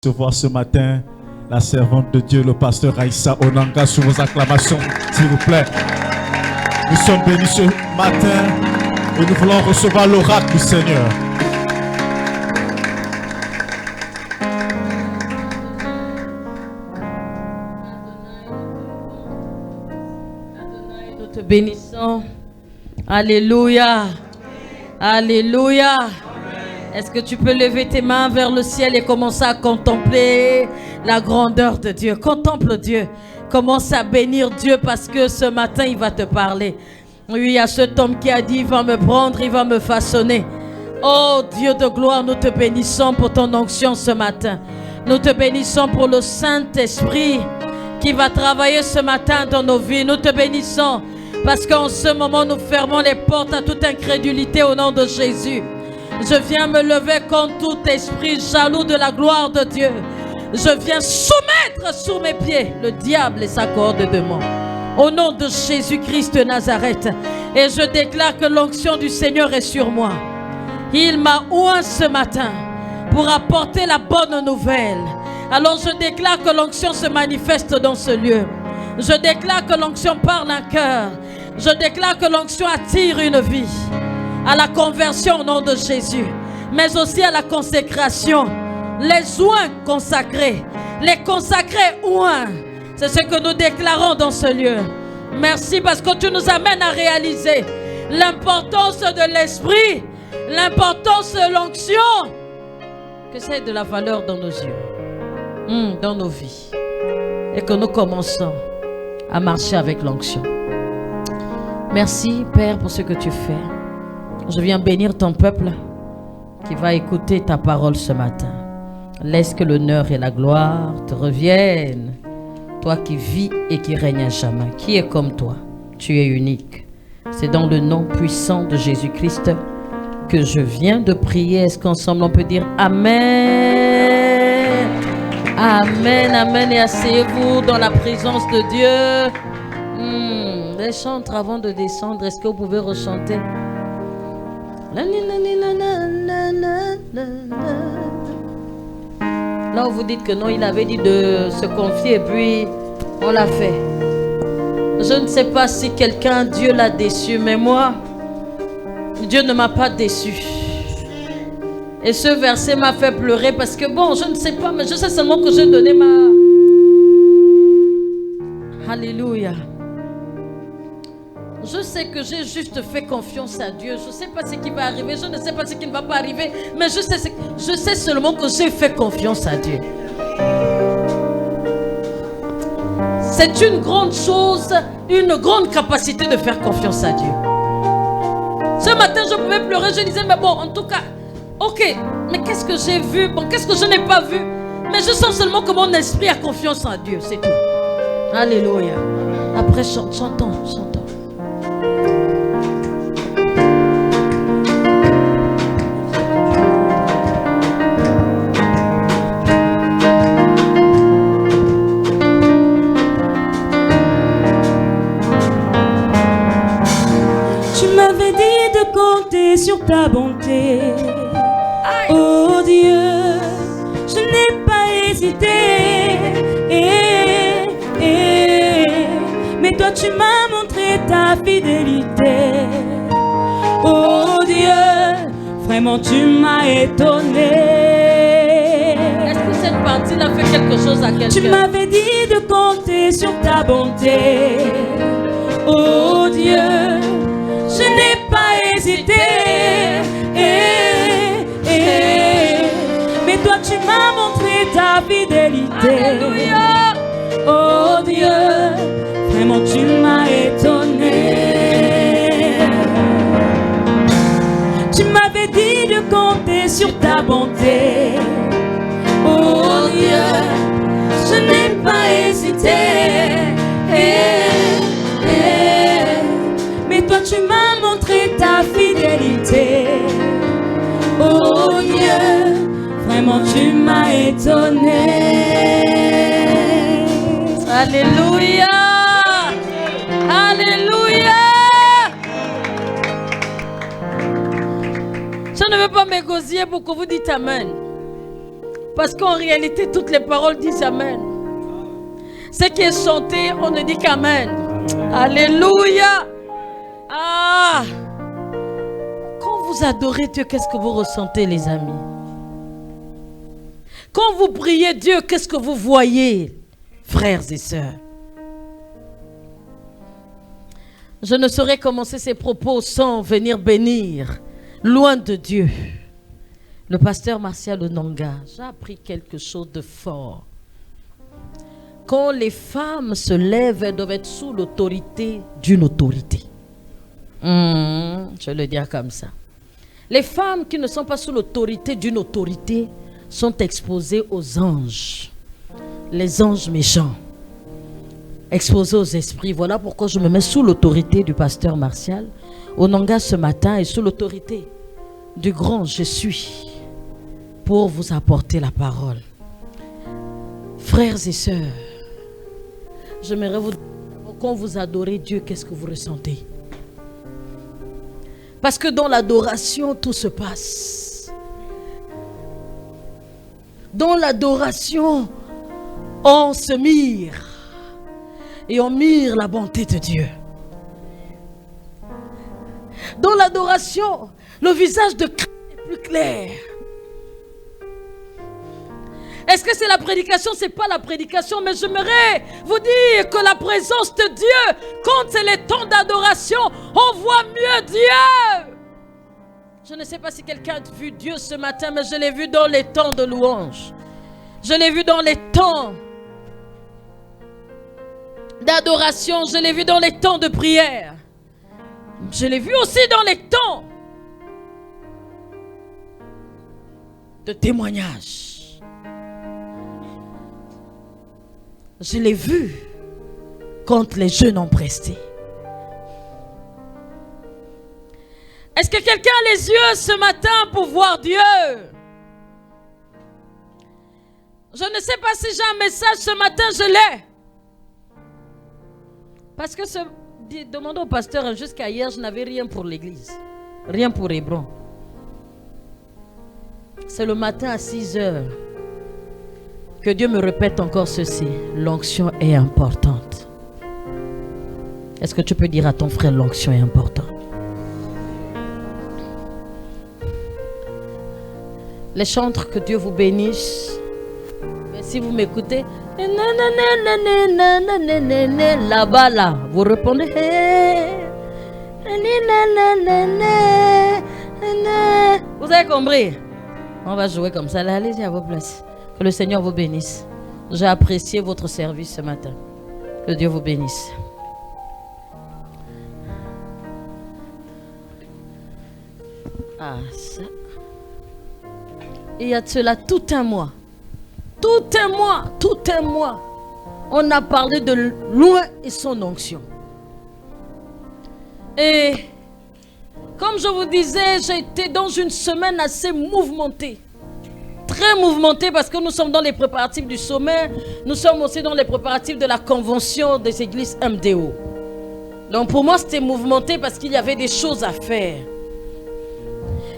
Recevoir ce matin la servante de Dieu, le pasteur Aïssa Onanga, sous vos acclamations, s'il vous plaît. Nous sommes bénis ce matin et nous voulons recevoir l'oracle du Seigneur. Nous te bénissons. Alléluia. Alléluia. Est-ce que tu peux lever tes mains vers le ciel et commencer à contempler la grandeur de Dieu? Contemple Dieu. Commence à bénir Dieu parce que ce matin, il va te parler. Oui, il y a cet homme qui a dit, il va me prendre, il va me façonner. Oh Dieu de gloire, nous te bénissons pour ton onction ce matin. Nous te bénissons pour le Saint-Esprit qui va travailler ce matin dans nos vies. Nous te bénissons parce qu'en ce moment, nous fermons les portes à toute incrédulité au nom de Jésus. Je viens me lever contre tout esprit jaloux de la gloire de Dieu. Je viens soumettre sous mes pieds le diable et sa corde de démons. Au nom de Jésus-Christ de Nazareth. Et je déclare que l'onction du Seigneur est sur moi. Il m'a oint ce matin pour apporter la bonne nouvelle. Alors je déclare que l'onction se manifeste dans ce lieu. Je déclare que l'onction parle un cœur. Je déclare que l'onction attire une vie. À la conversion au nom de Jésus, mais aussi à la consécration. Les oints consacrés, les consacrés oints, c'est ce que nous déclarons dans ce lieu. Merci parce que tu nous amènes à réaliser l'importance de l'esprit, l'importance de l'onction, que c'est de la valeur dans nos yeux, dans nos vies, et que nous commençons à marcher avec l'onction. Merci Père pour ce que tu fais. Je viens bénir ton peuple qui va écouter ta parole ce matin. Laisse que l'honneur et la gloire te reviennent. Toi qui vis et qui règnes à jamais. Qui est comme toi? Tu es unique. C'est dans le nom puissant de Jésus-Christ que je viens de prier. Est-ce qu'ensemble on peut dire Amen? Amen, Amen. Et asseyez-vous dans la présence de Dieu. Les chantres avant de descendre, est-ce que vous pouvez rechanter? Là où vous dites que non, il avait dit de se confier et puis on l'a fait. Je ne sais pas si quelqu'un, Dieu l'a déçu, mais moi, Dieu ne m'a pas déçu. Et ce verset m'a fait pleurer parce que bon, je ne sais pas, mais je sais seulement que j'ai donné ma... Alléluia. Je sais que j'ai juste fait confiance à Dieu. Je ne sais pas ce qui va arriver. Je ne sais pas ce qui ne va pas arriver. Mais je sais seulement que j'ai fait confiance à Dieu. C'est une grande chose, une grande capacité de faire confiance à Dieu. Ce matin, je pouvais pleurer. Je disais, mais bon, en tout cas, ok, mais qu'est-ce que j'ai vu? Bon, qu'est-ce que je n'ai pas vu? Mais je sens seulement que mon esprit a confiance en Dieu. C'est tout. Alléluia. Après, chantons. Sur ta bonté, oh Dieu, je n'ai pas hésité, mais toi tu m'as montré ta fidélité, oh Dieu, vraiment tu m'as étonné. Est-ce que cette partie-là fait quelque chose à quelqu'un? Tu m'avais dit de compter sur ta bonté, oh Dieu, je n'ai pas hésité, mais toi tu m'as montré ta fidélité. Alléluia. Oh Dieu, vraiment tu m'as étonné. Tu m'avais dit de compter sur ta bonté. Oh Dieu, je n'ai pas hésité. Mais toi tu m'as montré ta fidélité. Oh Dieu, vraiment tu m'as étonné. Alléluia. Alléluia. Je ne veux pas m'égosiller pour que vous dites Amen. Parce qu'en réalité, toutes les paroles disent Amen. Ce qui est chanté, on ne dit qu'Amen. Alléluia. Ah. Quand vous adorez Dieu, qu'est-ce que vous ressentez, les amis? Quand vous priez Dieu, qu'est-ce que vous voyez, frères et sœurs? Je ne saurais commencer ces propos sans venir bénir, loin de Dieu, le pasteur Martial Onanga. J'ai appris quelque chose de fort. Quand les femmes se lèvent, elles doivent être sous l'autorité d'une autorité. Je vais le dire comme ça. Les femmes qui ne sont pas sous l'autorité d'une autorité sont exposées aux anges. Les anges méchants. Exposés aux esprits. Voilà pourquoi je me mets sous l'autorité du pasteur Martial Onanga ce matin et sous l'autorité du grand je suis pour vous apporter la parole. Frères et sœurs, j'aimerais vous dire, quand vous adorez Dieu, qu'est-ce que vous ressentez? Parce que dans l'adoration, tout se passe. Dans l'adoration, on se mire. Et on mire la bonté de Dieu. Dans l'adoration, le visage de Christ est plus clair. Est-ce que c'est la prédication? Ce n'est pas la prédication, mais j'aimerais vous dire que la présence de Dieu, quand c'est les temps d'adoration, on voit mieux Dieu. Je ne sais pas si quelqu'un a vu Dieu ce matin, mais je l'ai vu dans les temps de louange. Je l'ai vu dans les temps d'adoration, je l'ai vu dans les temps de prière. Je l'ai vu aussi dans les temps de témoignage. Je l'ai vu quand les jeunes ont presté. Est-ce que quelqu'un a les yeux ce matin pour voir Dieu? Je ne sais pas si j'ai un message ce matin, je l'ai. Parce que, demandons au pasteur, jusqu'à hier, je n'avais rien pour l'église. Rien pour Hébron. C'est le matin à 6 heures que Dieu me répète encore ceci. L'onction est importante. Est-ce que tu peux dire à ton frère, l'onction est importante? Les chantres, que Dieu vous bénisse. Mais si vous m'écoutez, là-bas, là, vous répondez. Vous avez compris? On va jouer comme ça. Allez-y à vos places. Que le Seigneur vous bénisse. J'ai apprécié votre service ce matin. Que Dieu vous bénisse. Ah, ça. Il y a de cela tout un mois. Tout un mois, on a parlé de loin et son onction. Et comme je vous disais, j'ai été dans une semaine assez mouvementée. Très mouvementée parce que nous sommes dans les préparatifs du sommet. Nous sommes aussi dans les préparatifs de la convention des églises MDO. Donc pour moi, c'était mouvementé parce qu'il y avait des choses à faire.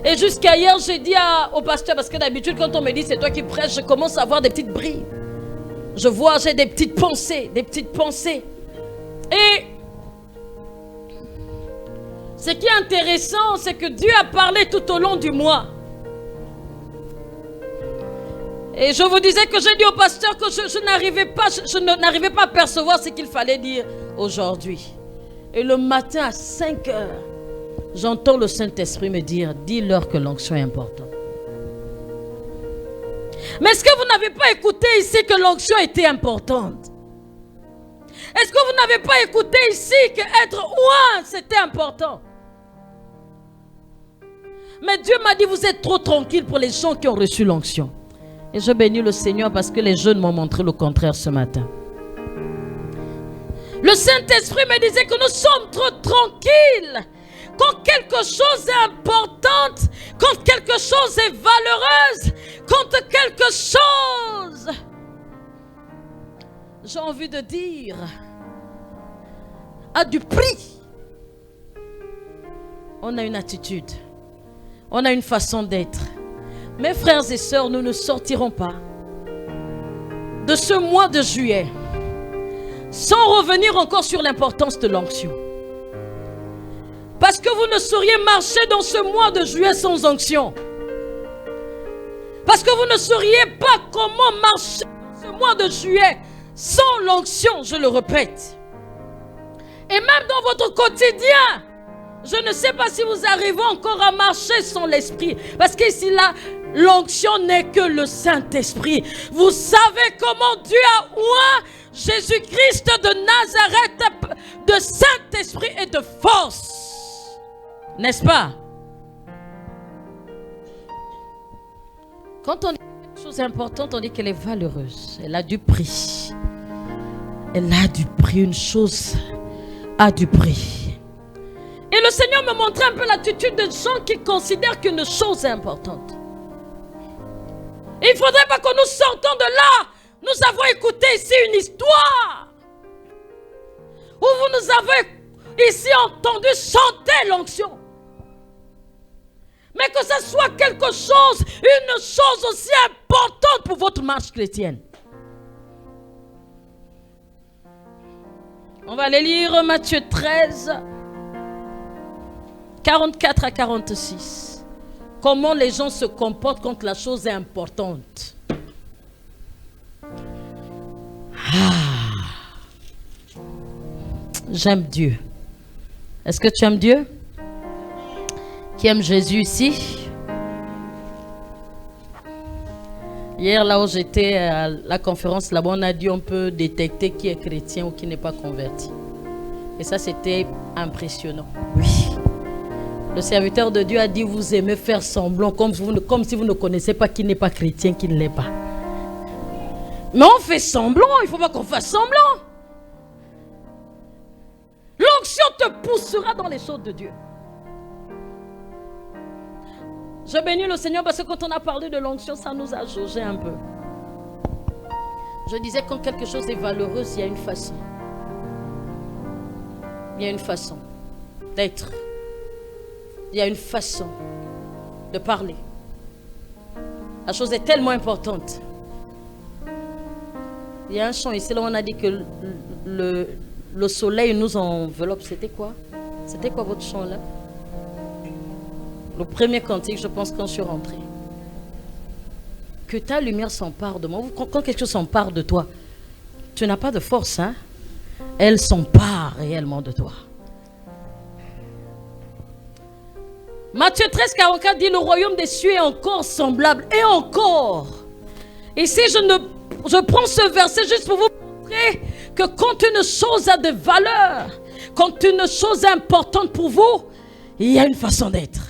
Et jusqu'à hier, j'ai dit au pasteur, parce que d'habitude, quand on me dit c'est toi qui prêches, je commence à avoir des petites brilles. Je vois, j'ai des petites pensées, Et ce qui est intéressant, c'est que Dieu a parlé tout au long du mois. Et je vous disais que j'ai dit au pasteur que je n'arrivais pas à percevoir ce qu'il fallait dire aujourd'hui. Et le matin à 5 heures, j'entends le Saint-Esprit me dire, dis-leur que l'onction est importante. Mais est-ce que vous n'avez pas écouté ici que l'onction était importante? Est-ce que vous n'avez pas écouté ici que être loin, c'était important? Mais Dieu m'a dit, vous êtes trop tranquille pour les gens qui ont reçu l'onction. Et je bénis le Seigneur parce que les jeunes m'ont montré le contraire ce matin. Le Saint-Esprit me disait que nous sommes trop tranquilles. Quand quelque chose est important, quand quelque chose est valeureuse, quand quelque chose, j'ai envie de dire, a du prix, on a une attitude, on a une façon d'être, Mes frères et sœurs, nous ne sortirons pas de ce mois de juillet sans revenir encore sur l'importance de l'onction. Parce que vous ne sauriez marcher dans ce mois de juillet sans onction. Parce que vous ne sauriez pas comment marcher dans ce mois de juillet sans l'onction, je le répète. Et même dans votre quotidien, je ne sais pas si vous arrivez encore à marcher sans l'esprit. Parce qu'ici là, l'onction n'est que le Saint-Esprit. Vous savez comment Dieu a oint Jésus-Christ de Nazareth de Saint-Esprit et de force. N'est-ce pas? Quand on dit quelque chose d'importante, on dit qu'elle est valeureuse. Elle a du prix. Elle a du prix. Une chose a du prix. Et le Seigneur me montrait un peu l'attitude de gens qui considèrent qu'une chose est importante. Et il ne faudrait pas que nous sortons de là. Nous avons écouté ici une histoire où vous nous avez ici entendu chanter l'onction. Mais que ce soit quelque chose, une chose aussi importante pour votre marche chrétienne. On va aller lire Matthieu 13, 44 à 46. Comment les gens se comportent quand la chose est importante. J'aime Dieu. Est-ce que tu aimes Dieu? Qui aime Jésus ici? Hier, là où j'étais à la conférence, là-bas, on a dit on peut détecter qui est chrétien ou qui n'est pas converti. Et ça, c'était impressionnant. Oui. Le serviteur de Dieu a dit, vous aimez faire semblant, comme si vous ne connaissez pas qui n'est pas chrétien, qui ne l'est pas. Mais on fait semblant, il ne faut pas qu'on fasse semblant. L'onction te poussera dans les choses de Dieu. Je bénis le Seigneur parce que quand on a parlé de l'onction, ça nous a jaugé un peu. Je disais, quand quelque chose est valeureux, il y a une façon. Il y a une façon d'être. Il y a une façon de parler. La chose est tellement importante. Il y a un chant ici, là où on a dit que le soleil nous enveloppe. C'était quoi? C'était quoi votre chant là? Le premier cantique, je pense, quand je suis rentrée. Que ta lumière s'empare de moi. Quand quelque chose s'empare de toi, tu n'as pas de force, hein? Elle s'empare réellement de toi. Matthieu 13, 44 dit, le royaume des cieux est encore semblable. Et encore. Ici, je prends ce verset juste pour vous montrer que quand une chose a de valeur, quand une chose est importante pour vous, il y a une façon d'être.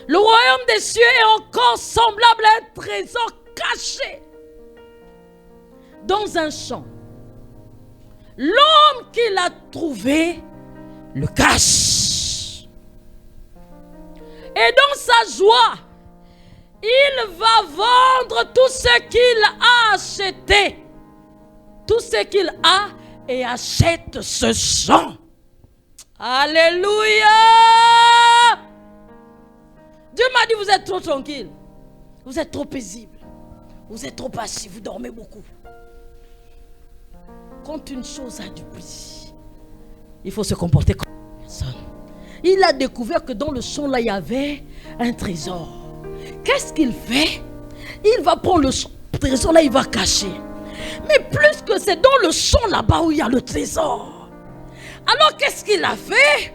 Le royaume des cieux est encore semblable à un trésor caché dans un champ. L'homme qui l'a trouvé le cache. Et dans sa joie, il va vendre tout ce qu'il a acheté. Tout ce qu'il a et achète ce champ. Alléluia! Dieu m'a dit, vous êtes trop tranquille. Vous êtes trop paisible. Vous êtes trop passif. Vous dormez beaucoup. Quand une chose a du prix, il faut se comporter comme une personne. Il a découvert que dans le champ là, il y avait un trésor. Qu'est-ce qu'il fait? Il va prendre le trésor là, il va cacher. Mais plus que c'est dans le champ là-bas où il y a le trésor. Alors qu'est-ce qu'il a fait?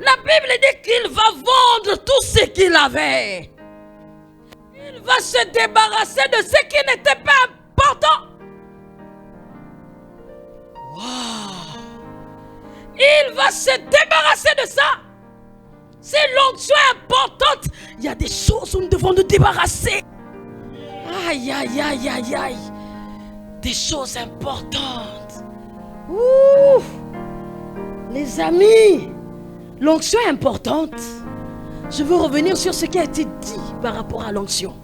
La Bible dit qu'il va vendre tout ce qu'il avait. Il va se débarrasser de ce qui n'était pas important. Wow. Il va se débarrasser de ça. C'est l'onction importante. Il y a des choses où nous devons nous débarrasser. Aïe, aïe, aïe, aïe, aïe. Des choses importantes. Ouh. Les amis, l'onction est importante. Je veux revenir sur ce qui a été dit par rapport à l'onction.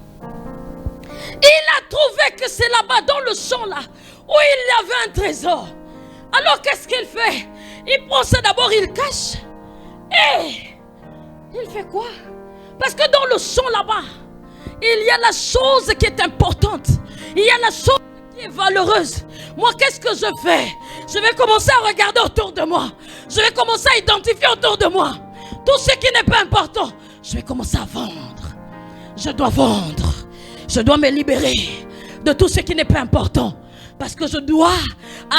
Il a trouvé que c'est là-bas dans le champ là où il y avait un trésor. Alors qu'est-ce qu'il fait? Il prend ça d'abord, il cache. Et il fait quoi? Parce que dans le son là-bas, il y a la chose qui est importante. Il y a la chose qui est valeureuse. Moi, qu'est-ce que je fais? Je vais commencer à regarder autour de moi. Je vais commencer à identifier autour de moi tout ce qui n'est pas important. Je vais commencer à vendre. Je dois vendre. Je dois me libérer de tout ce qui n'est pas important. Parce que je dois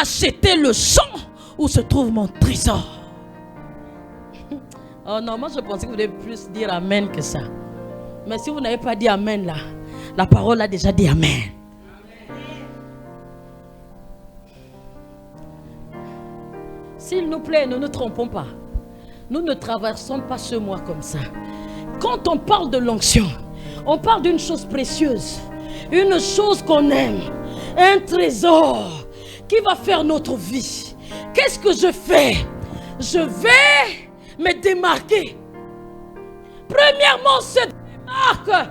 acheter le champ où se trouve mon trésor. Oh non, moi je pensais que vous devez plus dire amen que ça. Mais si vous n'avez pas dit amen là, la parole a déjà dit amen. S'il nous plaît, ne nous trompons pas. Nous ne traversons pas ce mois comme ça. Quand on parle de l'onction, on parle d'une chose précieuse, une chose qu'on aime, un trésor qui va faire notre vie. Qu'est-ce que je fais? Je vais me démarquer. Premièrement, on se démarque.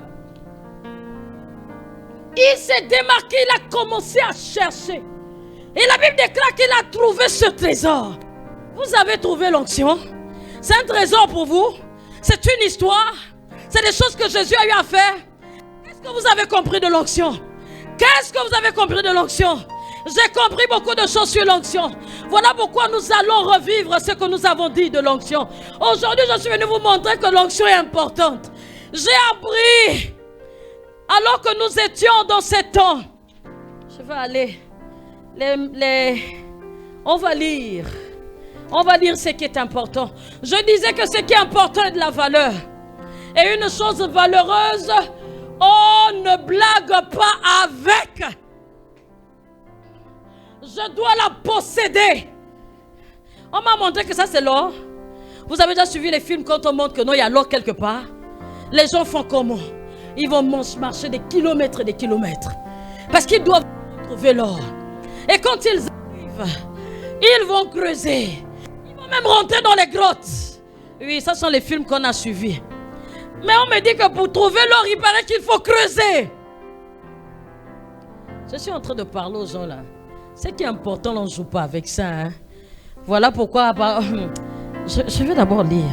Il s'est démarqué, il a commencé à chercher. Et la Bible déclare qu'il a trouvé ce trésor. Vous avez trouvé l'onction? C'est un trésor pour vous? C'est une histoire? C'est des choses que Jésus a eu à faire? Qu'est-ce que vous avez compris de l'onction? Qu'est-ce que vous avez compris de l'onction? J'ai compris beaucoup de choses sur l'onction. Voilà pourquoi nous allons revivre ce que nous avons dit de l'onction. Aujourd'hui, je suis venu vous montrer que l'onction est importante. J'ai appris, alors que nous étions dans ces temps. Je vais aller. On va lire. On va lire ce qui est important. Je disais que ce qui est important est de la valeur. Et une chose valeureuse, on ne blague pas avec. Je dois la posséder. On m'a montré que ça c'est l'or. Vous avez déjà suivi les films quand on montre que non, il y a l'or quelque part. Les gens font comment? Ils vont marcher des kilomètres et des kilomètres. Parce qu'ils doivent trouver l'or. Et quand ils arrivent, ils vont creuser. Ils vont même rentrer dans les grottes. Oui, ça sont les films qu'on a suivis. Mais on me dit que pour trouver l'or, il paraît qu'il faut creuser. Je suis en train de parler aux gens là. Ce qui est important, on ne joue pas avec ça. Hein. Voilà pourquoi je vais d'abord lire.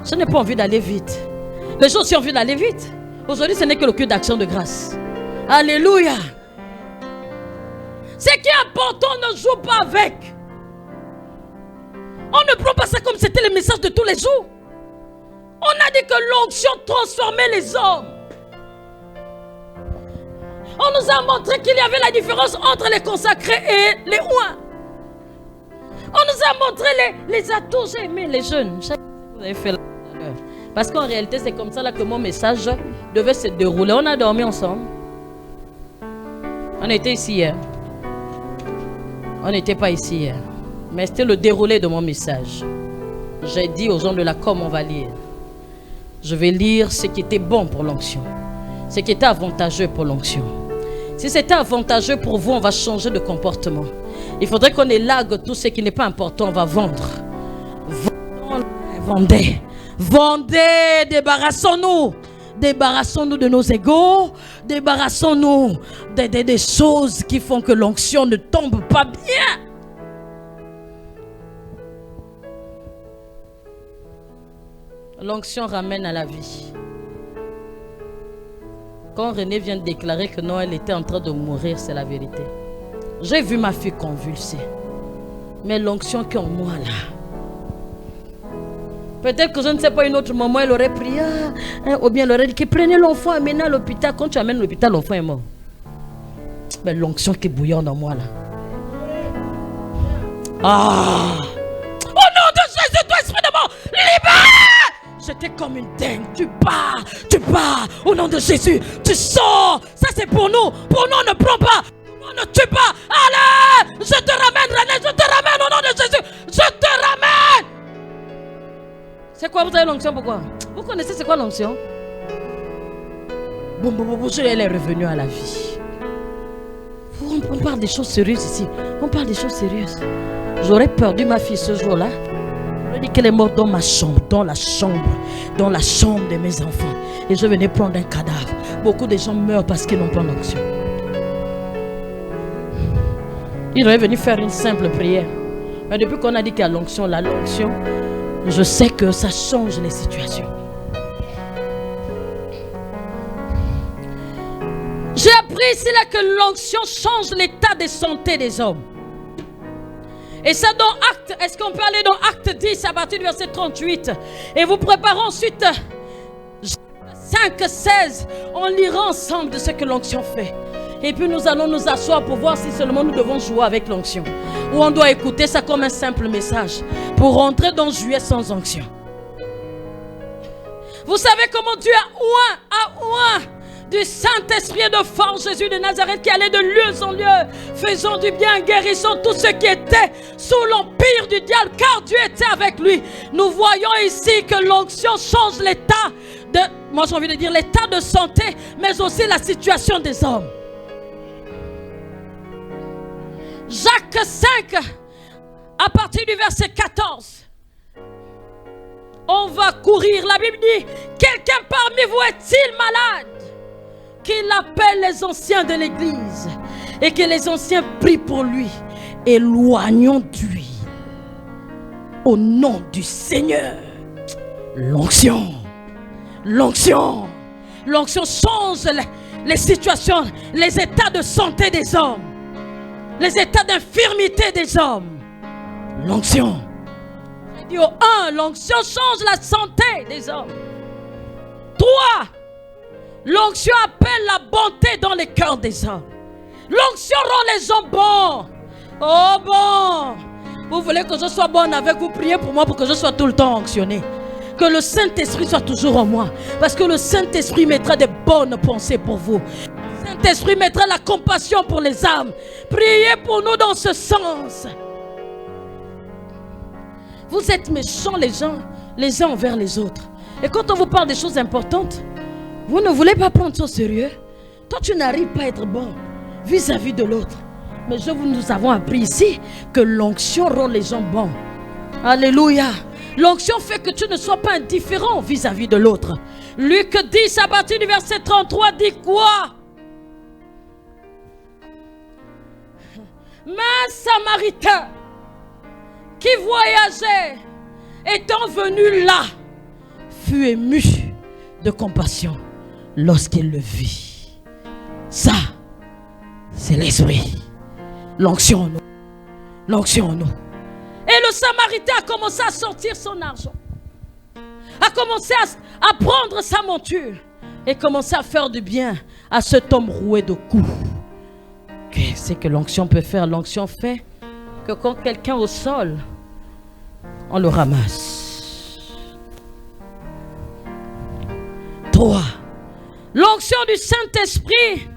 Je n'ai pas envie d'aller vite. Les gens ont envie d'aller vite. Aujourd'hui, ce n'est que le culte d'action de grâce. Alléluia. Ce qui est important, on ne joue pas avec. On ne prend pas ça comme c'était le message de tous les jours. On a dit que l'onction transformait les hommes. On nous a montré qu'il y avait la différence entre les consacrés et les oints. On nous a montré les atouts. J'ai aimé les jeunes. Vous avez fait là. Parce qu'en réalité, c'est comme ça là que mon message devait se dérouler. On a dormi ensemble. On était ici hier. On n'était pas ici hier. Mais c'était le déroulé de mon message. J'ai dit aux gens de la com, on va lire. Je vais lire ce qui était bon pour l'onction. Ce qui était avantageux pour l'onction. Si c'était avantageux pour vous, on va changer de comportement. Il faudrait qu'on élague tout ce qui n'est pas important. On va vendre. Vendez. Vendez. Débarrassons-nous. Débarrassons-nous de nos égos. Débarrassons-nous des choses qui font que l'onction ne tombe pas bien. L'onction ramène à la vie. Quand René vient de déclarer que non, elle était en train de mourir, c'est la vérité. J'ai vu ma fille convulser. Mais l'onction qui est en moi là. Peut-être que je ne sais pas, une autre maman, elle aurait prié. Ou bien elle aurait dit que prenez l'enfant, amenez à l'hôpital. Quand tu amènes l'hôpital, l'enfant est mort. Mais l'onction qui est bouillante en moi là. Ah! Au nom de Jésus, toi esprit de mort, libère! J'étais comme une dingue. Tu pars. Au nom de Jésus, tu sors. Ça c'est pour nous. Pour nous, on ne prend pas. On ne tue pas. Allez, je te ramène, René. Je te ramène au nom de Jésus. Je te ramène. C'est quoi, vous avez l'onction, pourquoi? Vous connaissez c'est quoi l'onction? Elle est revenue à la vie. On parle des choses sérieuses ici. On parle des choses sérieuses. J'aurais perdu ma fille ce jour-là. Je dis qu'elle est morte dans ma chambre, dans la chambre de mes enfants. Et je venais prendre un cadavre. Beaucoup de gens meurent parce qu'ils n'ont pas l'onction. Il aurait venu faire une simple prière. Mais depuis qu'on a dit qu'il y a l'onction, je sais que ça change les situations. compris ici là que l'onction change l'état de santé des hommes. Et ça dans Actes, est-ce qu'on peut aller dans Actes 10 à partir du verset 38? Et vous préparez ensuite 5, 16. On lira ensemble de ce que l'onction fait. Et puis nous allons nous asseoir pour voir si seulement nous devons jouer avec l'onction. Ou on doit écouter ça comme un simple message pour rentrer dans juillet sans onction. Vous savez comment Dieu a oint du Saint-Esprit et de force Jésus de Nazareth qui allait de lieu en lieu, faisant du bien, guérissant tous ceux qui étaient sous l'empire du diable, car Dieu était avec lui. Nous voyons ici que l'onction change l'état de, moi j'ai envie de dire l'état de santé, mais aussi la situation des hommes. Jacques 5, à partir du verset 14. On va courir. La Bible dit, quelqu'un parmi vous est-il malade? Qu'il appelle les anciens de l'église et que les anciens prient pour lui. Éloignons d'huile au nom du Seigneur. L'onction. L'onction. L'onction change les situations, les états de santé des hommes, les états d'infirmité des hommes. L'onction. J'ai dit au 1, l'onction change la santé des hommes. 3, l'onction appelle la bonté dans les cœurs des hommes. L'onction rend les hommes bons. Oh bon. Vous voulez que je sois bonne avec vous, priez pour moi pour que je sois tout le temps onctionné. Que le Saint-Esprit soit toujours en moi. Parce que le Saint-Esprit mettra des bonnes pensées pour vous. Le Saint-Esprit mettra la compassion pour les âmes. Priez pour nous dans ce sens. Vous êtes méchants les uns envers les autres. Et quand on vous parle des choses importantes, vous ne voulez pas prendre ça au sérieux. Toi, tu n'arrives pas à être bon vis-à-vis de l'autre. Mais nous avons appris ici que l'onction rend les gens bons. Alléluia. L'onction fait que tu ne sois pas indifférent vis-à-vis de l'autre. Luc 10 à partir du verset 33 dit quoi? Mais un Samaritain qui voyageait, étant venu là, fut ému de compassion lorsqu'il le vit. Ça, c'est l'esprit. L'onction en nous. L'onction en nous. Et le Samaritain a commencé à sortir son argent. A commencé à prendre sa monture. Et commencer à faire du bien à cet homme roué de coups. Qu'est-ce que l'onction peut faire? L'onction fait que quand quelqu'un est au sol, on le ramasse. 3. L'onction du Saint-Esprit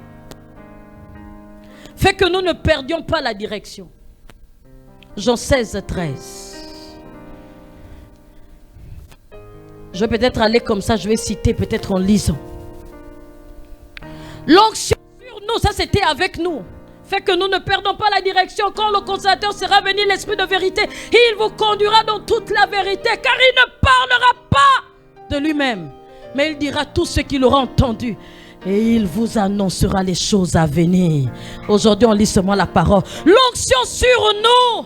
fait que nous ne perdions pas la direction. Jean 16, 13. Je vais peut-être aller comme ça, je vais citer peut-être en lisant. L'onction sur nous, ça c'était avec nous, fait que nous ne perdons pas la direction. Quand le consolateur sera venu, l'Esprit de vérité, il vous conduira dans toute la vérité, car il ne parlera pas de lui-même, mais il dira tout ce qu'il aura entendu. Et il vous annoncera les choses à venir. Aujourd'hui, on lit seulement la parole. L'onction sur nous.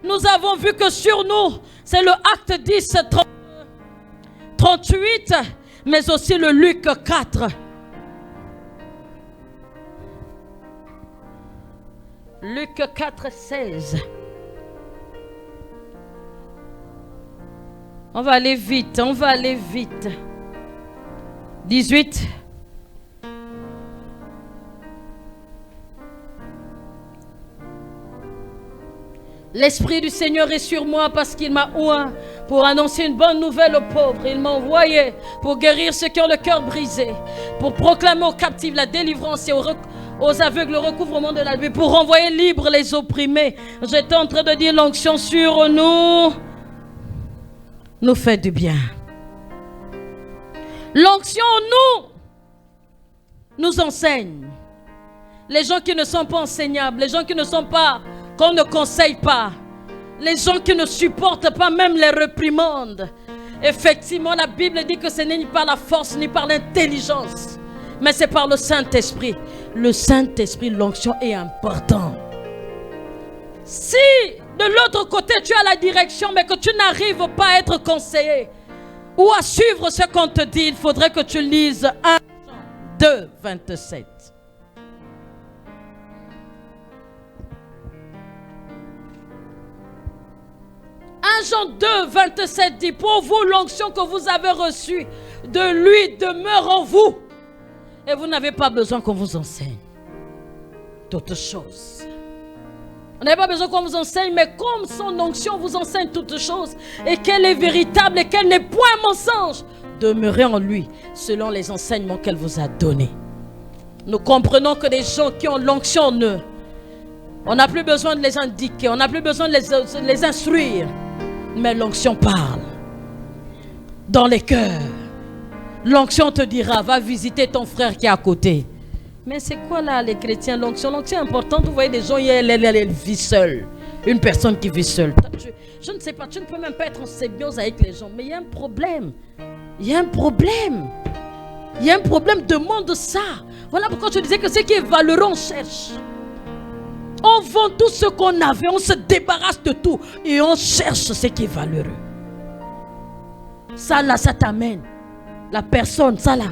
Nous avons vu que sur nous, c'est le Acte 10, 38, mais aussi le Luc 4. Luc 4, 16. On va aller vite, 18. L'Esprit du Seigneur est sur moi parce qu'il m'a oint pour annoncer une bonne nouvelle aux pauvres. Il m'a envoyé pour guérir ceux qui ont le cœur brisé, pour proclamer aux captifs la délivrance et aux aveugles le recouvrement de la vie, pour renvoyer libres les opprimés. J'étais en train de dire l'onction sur nous fait du bien. L'onction nous enseigne. Les gens qui ne sont pas enseignables, les gens qui ne sont pas, qu'on ne conseille pas, les gens qui ne supportent pas même les réprimandes. Effectivement, la Bible dit que ce n'est ni par la force ni par l'intelligence, mais c'est par le Saint-Esprit. Le Saint-Esprit, l'onction est important. Si de l'autre côté tu as la direction, mais que tu n'arrives pas à être conseillé ou à suivre ce qu'on te dit, il faudrait que tu lises 1 Jean 2, 27. Jean 2, 27 dit, pour vous, l'onction que vous avez reçue de lui demeure en vous. Et vous n'avez pas besoin qu'on vous enseigne toutes choses. Vous n'avez pas besoin qu'on vous enseigne, mais comme son onction vous enseigne toutes choses, et qu'elle est véritable et qu'elle n'est point mensonge, demeurez en lui, selon les enseignements qu'elle vous a donnés. Nous comprenons que des gens qui ont l'onction en eux, on n'a plus besoin de les indiquer, on n'a plus besoin de les instruire, mais l'onction parle dans les cœurs. L'onction te dira, va visiter ton frère qui est à côté. Mais c'est quoi là les chrétiens, l'onction? L'onction est importante. Vous voyez des gens, elle vit seule. Une personne qui vit seule. Je ne sais pas, tu ne peux même pas être en symbiose avec les gens. Mais il y a un problème. Il y a un problème. Il y a un problème, demande ça. Voilà pourquoi je disais que ce qui est valeureux, on cherche. On vend tout ce qu'on avait, on se débarrasse de tout. Et on cherche ce qui est valeureux. Ça là, ça t'amène. La personne, ça là.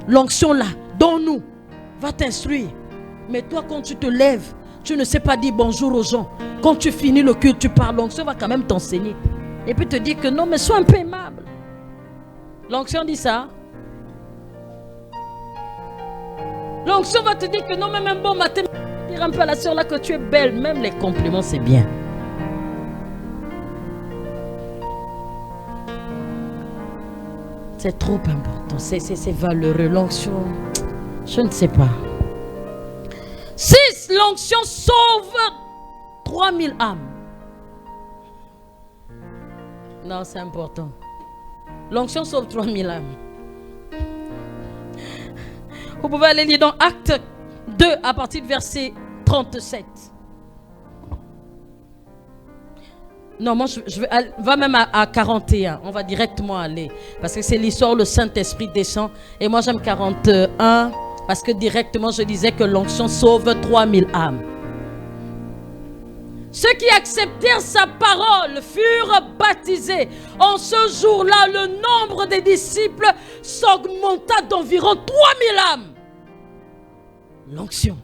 L'onction là, donne-nous. Va t'instruire. Mais toi, quand tu te lèves, tu ne sais pas dire bonjour aux gens. Quand tu finis le culte, tu parles. L'onction va quand même t'enseigner. Et puis te dire que non, mais sois un peu aimable. L'onction dit ça. L'onction va te dire que non, mais même bon matin, dire un peu à la soeur là que tu es belle. Même les compliments, c'est bien. C'est trop important. C'est valeureux. L'onction... Je ne sais pas. 6. L'onction sauve 3000 âmes. Non, c'est important. L'onction sauve 3000 âmes. Vous pouvez aller lire dans Acte 2 à partir du verset 37. Non, moi je vais va même à 41. On va directement aller. Parce que c'est l'histoire où le Saint-Esprit descend. Et moi j'aime 41. Parce que directement, je disais que l'onction sauve 3000 âmes. Ceux qui acceptèrent sa parole furent baptisés. En ce jour-là, le nombre des disciples s'augmenta d'environ 3000 âmes. L'onction.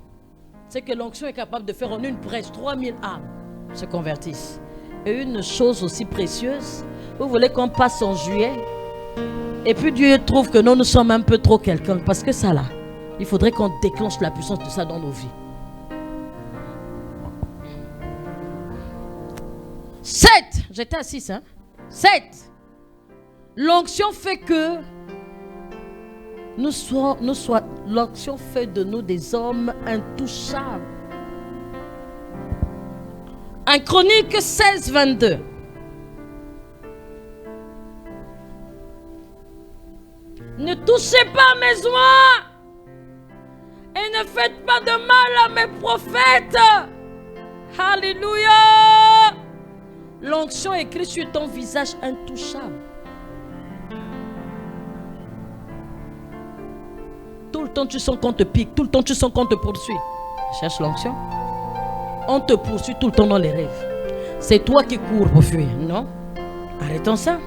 C'est que l'onction est capable de faire en une prêche 3000 âmes se convertissent. Et une chose aussi précieuse, vous voulez qu'on passe en juillet et puis Dieu trouve que nous sommes un peu trop quelqu'un. Parce que ça là, il faudrait qu'on déclenche la puissance de ça dans nos vies. 7. J'étais à 6, hein? 7. L'onction fait que l'onction fait de nous des hommes intouchables. 1 Chronique 16, 22. Ne touchez pas à mes oies. Et ne faites pas de mal à mes prophètes. Alléluia. L'onction est écrite sur ton visage intouchable. Tout le temps tu sens qu'on te pique. Tout le temps tu sens qu'on te poursuit. Cherche l'onction. On te poursuit tout le temps dans les rêves. C'est toi qui cours pour fuir, non? Arrêtons ça.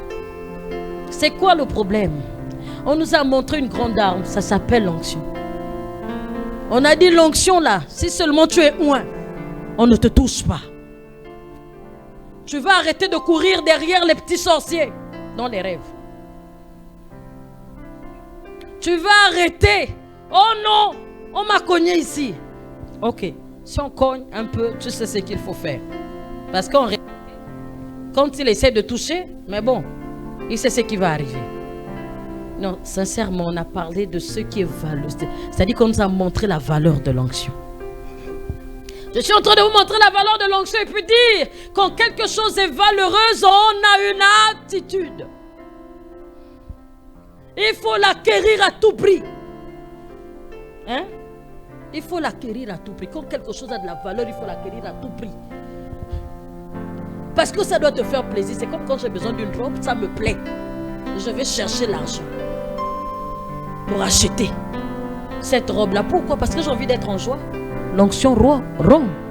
C'est quoi le problème? On nous a montré une grande arme. Ça s'appelle l'onction. On a dit l'onction là, si seulement tu es oint, on ne te touche pas. Tu vas arrêter de courir derrière les petits sorciers dans les rêves. Tu vas arrêter. Oh non, on m'a cogné ici. Ok, si on cogne un peu, tu sais ce qu'il faut faire. Parce qu'on quand il essaie de toucher, mais bon, il sait ce qui va arriver. Non, sincèrement, on a parlé de ce qui est valeureux. C'est-à-dire qu'on nous a montré la valeur de l'onction. Je suis en train de vous montrer la valeur de l'onction et puis dire quand quelque chose est valeureuse, on a une attitude. Il faut l'acquérir à tout prix. Hein? Il faut l'acquérir à tout prix. Quand quelque chose a de la valeur, il faut l'acquérir à tout prix. Parce que ça doit te faire plaisir. C'est comme quand j'ai besoin d'une robe, ça me plaît. Je vais chercher l'argent pour acheter cette robe-là. Pourquoi? Parce que j'ai envie d'être en joie. L'onction rend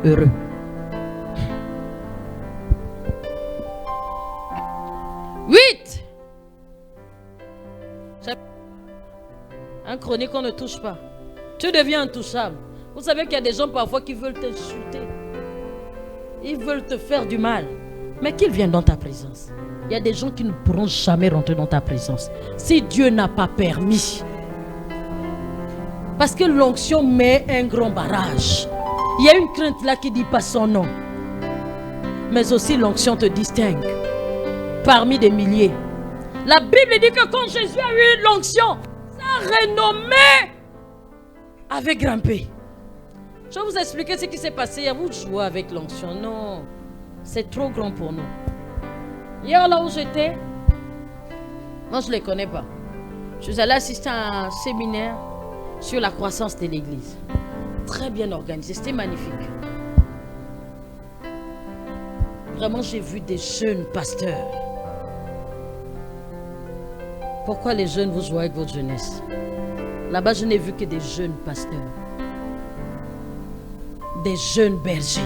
heureux. Huit. Un chronique qu'on ne touche pas. Tu deviens intouchable. Vous savez qu'il y a des gens parfois qui veulent t'insulter. Ils veulent te faire du mal. Mais qu'ils viennent dans ta présence. Il y a des gens qui ne pourront jamais rentrer dans ta présence si Dieu n'a pas permis. Parce que l'onction met un grand barrage. Il y a une crainte là qui dit pas son nom. Mais aussi l'onction te distingue parmi des milliers. La Bible dit que quand Jésus a eu l'onction, sa renommée avait grimpé. Je vais vous expliquer ce qui s'est passé. Il y a vous jouer avec l'onction. Non, c'est trop grand pour nous. Hier là où j'étais, moi je ne les connais pas. Je suis allée assister à un séminaire sur la croissance de l'église. Très bien organisé, c'était magnifique. Vraiment, j'ai vu des jeunes pasteurs. Pourquoi les jeunes vous jouez avec votre jeunesse? Là-bas, je n'ai vu que des jeunes pasteurs. Des jeunes bergers.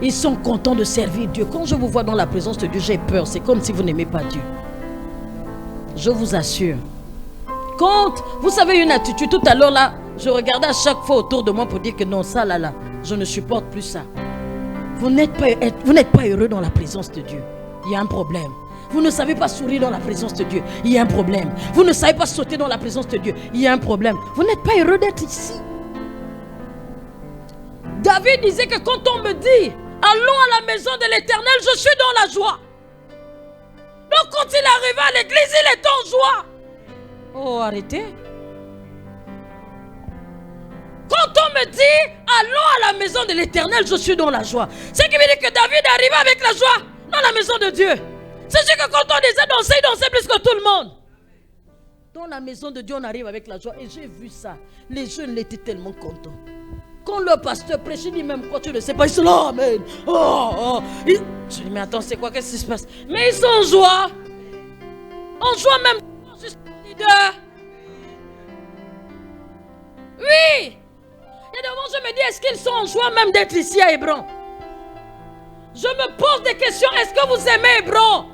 Ils sont contents de servir Dieu. Quand je vous vois dans la présence de Dieu, j'ai peur. C'est comme si vous n'aimez pas Dieu. Je vous assure. Quand vous savez une attitude, tout à l'heure là, je regardais à chaque fois autour de moi pour dire que non, ça là, je ne supporte plus ça. Vous n'êtes pas heureux dans la présence de Dieu. Il y a un problème. Vous ne savez pas sourire dans la présence de Dieu. Il y a un problème. Vous ne savez pas sauter dans la présence de Dieu. Il y a un problème. Vous n'êtes pas heureux d'être ici. David disait que quand on me dit allons à la maison de l'Éternel, je suis dans la joie. Donc quand il arrive à l'église, il est en joie. Oh, arrêtez. Quand on me dit allons à la maison de l'Éternel, je suis dans la joie. Ce qui veut dire que David arrive avec la joie dans la maison de Dieu. C'est sûr que quand on disait danser, il dansait plus que tout le monde. Dans la maison de Dieu, on arrive avec la joie. Et j'ai vu ça. Les jeunes étaient tellement contents. Quand le pasteur prêche, il dit même quoi, tu ne sais pas. Ils sont là, amen. Je dis, mais attends, c'est quoi, qu'est-ce qui se passe? Mais ils sont en joie. En joie même. Je suis leader. Oui. Il y a des moments où je me dis, est-ce qu'ils sont en joie même d'être ici à Hébron? Je me pose des questions. Est-ce que vous aimez Hébron?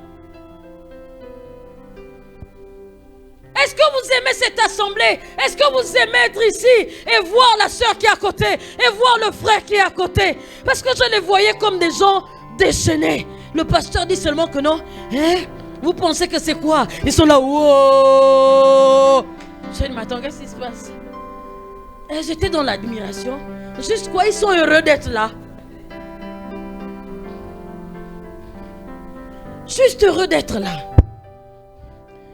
Est-ce que vous aimez cette assemblée? Est-ce que vous aimez être ici et voir la soeur qui est à côté et voir le frère qui est à côté? Parce que je les voyais comme des gens déchaînés. Le pasteur dit seulement que non. Hein? Vous pensez que c'est quoi? Ils sont là. Wow! Je dis, mais attends, qu'est-ce qui se passe? Et j'étais dans l'admiration. Juste quoi? Ils sont heureux d'être là. Juste heureux d'être là.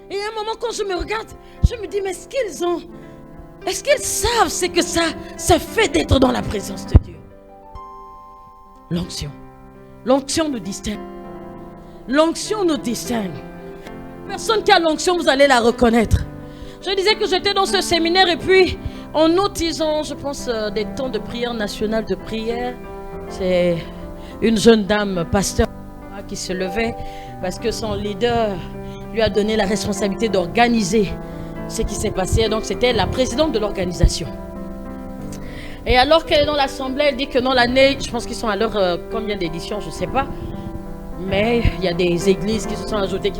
Et à un moment, quand je me regarde, je me dis, mais est-ce qu'ils savent ce que ça fait d'être dans la présence de Dieu? L'onction. L'onction nous distingue. L'onction nous distingue. Personne qui a l'onction, vous allez la reconnaître. Je disais que j'étais dans ce séminaire et puis en août, ils ont, je pense, des temps de prière nationale de prière. C'est une jeune dame, pasteur, qui se levait parce que son leader lui a donné la responsabilité d'organiser ce qui s'est passé. Donc c'était la présidente de l'organisation. Et alors qu'elle est dans l'assemblée, elle dit que dans l'année, je pense qu'ils sont à leur combien d'éditions, je ne sais pas. Mais il y a des églises qui se sont ajoutées,